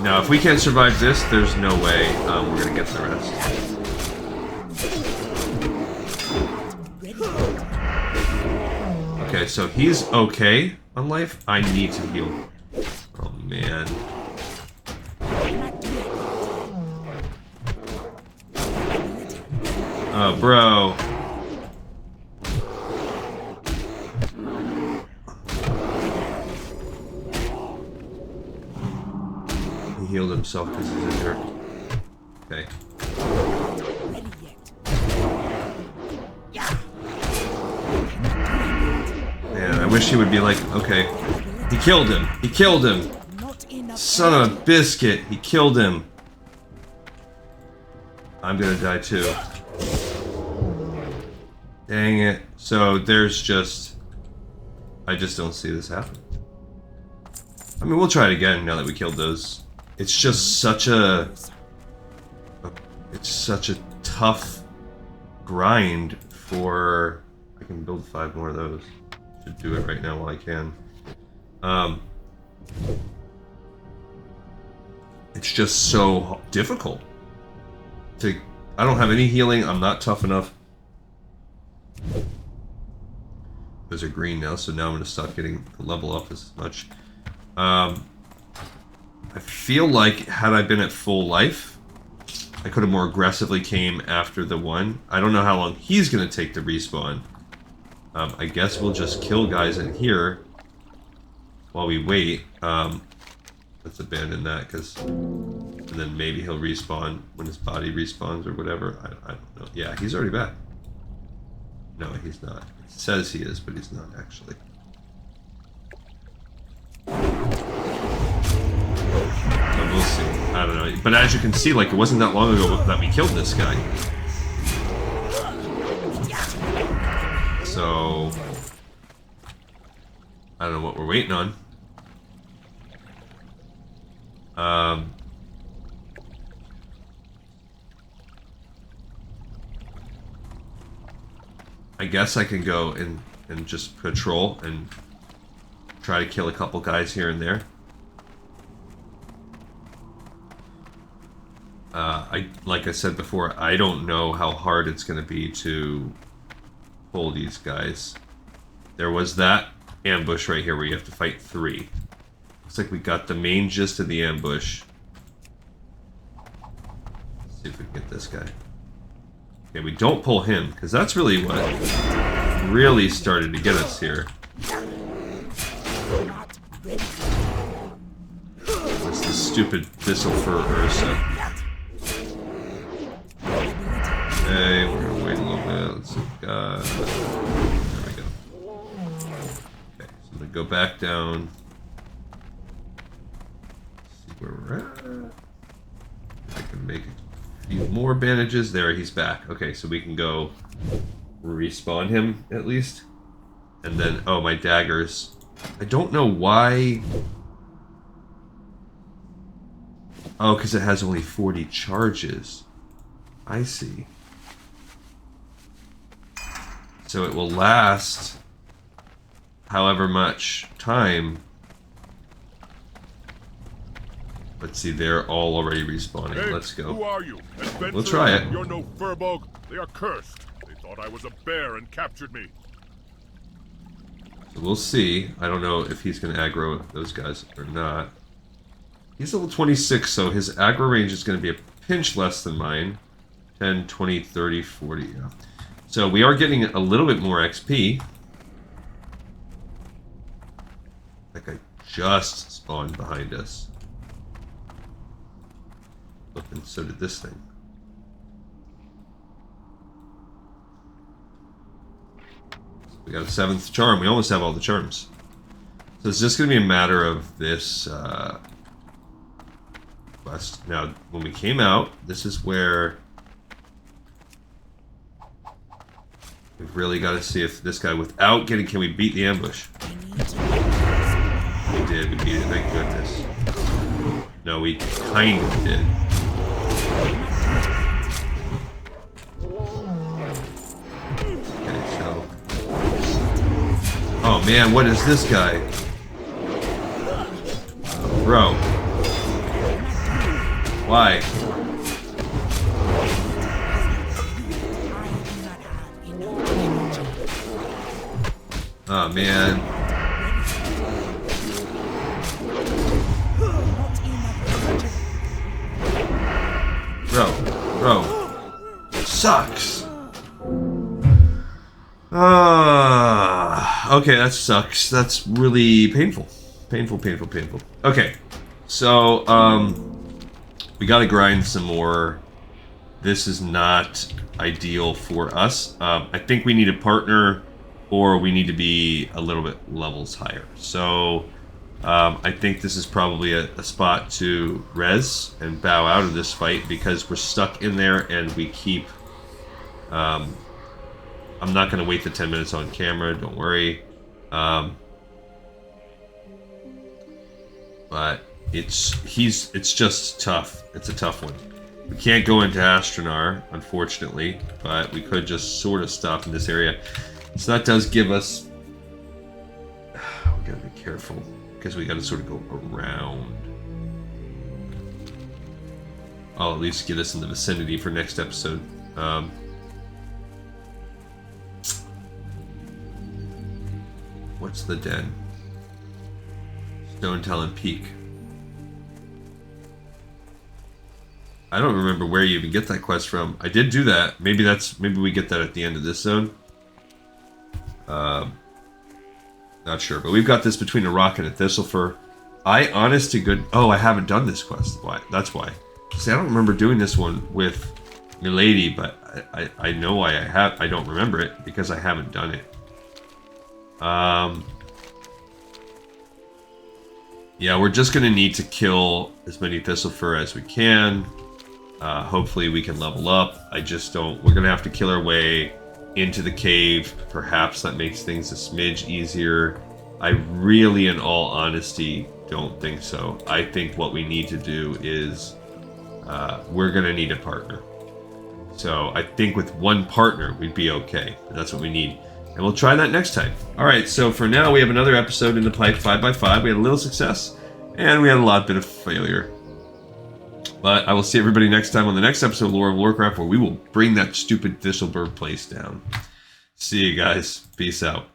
Now, if we can't survive this, there's no way we're gonna get the rest. Okay, so he's okay on life. I need to heal. Oh man. Oh, bro. He healed himself because he's a jerk. Okay. Man, I wish he would be like, okay. He killed him. He killed him. Son of a biscuit. He killed him. I'm gonna die too. Dang it. So there's just... I just don't see this happen. I mean, we'll try it again now that we killed those. It's just such a... It's such a tough grind for... I can build 5 more of those. Should do it right now while I can. It's just so difficult. I don't have any healing. I'm not tough enough. Those are green now, so now I'm going to stop getting the level up as much. I feel like had I been at full life, I could have more aggressively came after the one. I don't know how long he's going to take to respawn. I guess we'll just kill guys in here while we wait. Let's abandon that, because... And then maybe he'll respawn when his body respawns or whatever. I don't know. Yeah, he's already back. No, he's not. It says he is, but he's not actually. So we'll see. I don't know. But as you can see, like, it wasn't that long ago that we killed this guy. So... I don't know what we're waiting on. I guess I can go and just patrol and try to kill a couple guys here and there. Like I said before, I don't know how hard it's going to be to pull these guys. There was that ambush right here where you have to fight 3. Looks like we got the main gist of the ambush. Let's see if we can get this guy. Okay, we don't pull him, because that's really what really started to get us here. That's the stupid Thistle for Ursa. Okay, we're gonna wait a little bit. Let's see. There we go. Okay, so I'm gonna go back down. See where we're at. I can make a few more bandages. There, he's back. Okay, so we can go respawn him at least. And then, oh, my daggers. I don't know why. Oh, because it has only 40 charges. I see. So it will last however much time. Let's see, they're all already respawning. Hey, let's go. Who are you? Adventurer? We'll try it. You're no furbolg. They are cursed. They thought I was a bear and captured me. So we'll see. I don't know if he's going to aggro those guys or not. He's level 26, so his aggro range is going to be a pinch less than mine. 10, 20, 30, 40, yeah. So we are getting a little bit more XP. Like I just spawned behind us. Look, and so did this thing. So we got a 7th charm. We almost have all the charms. So it's just going to be a matter of this quest. Now, when we came out, this is where we've really got to see if this guy, without getting, can we beat the ambush? We did. We beat it. Thank goodness. No, we kind of did. Okay, so. Oh man, what is this guy? Bro. Why? Oh man. Bro. Sucks. Okay, that sucks. That's really painful. Painful. Okay. So, we gotta grind some more. This is not ideal for us. I think we need a partner, or we need to be a little bit levels higher. So I think this is probably a spot to res and bow out of this fight, because we're stuck in there and we keep... I'm not going to wait the 10 minutes on camera, don't worry. But it's just tough. It's a tough one. We can't go into Astronar, unfortunately, but we could just sort of stop in this area. So that does give us... we gotta be careful, because we gotta sort of go around. I'll at least get us in the vicinity for next episode. What's the den? Stone Talon Peak. I don't remember where you even get that quest from. I did do that. Maybe we get that at the end of this zone. Not sure, but we've got this between a rock and a thistlefer. Honest to good... Oh, I haven't done this quest. Why? That's why. See, I don't remember doing this one with Milady, but I know why I have. I don't remember it because I haven't done it. Yeah, we're just gonna need to kill as many thistlefer as we can. Hopefully we can level up. I just don't... We're gonna have to kill our way into the cave. Perhaps that makes things a smidge easier. I really, in all honesty, don't think so. I think what we need to do is we're gonna need a partner. So I think with one partner we'd be okay. That's what we need, and we'll try that next time. All right, so for now we have another episode in the pipe, 5x5. We had a little success and we had a bit of failure. But I will see everybody next time on the next episode of Lore of Warcraft, where we will bring that stupid Thistleberg place down. See you guys. Peace out.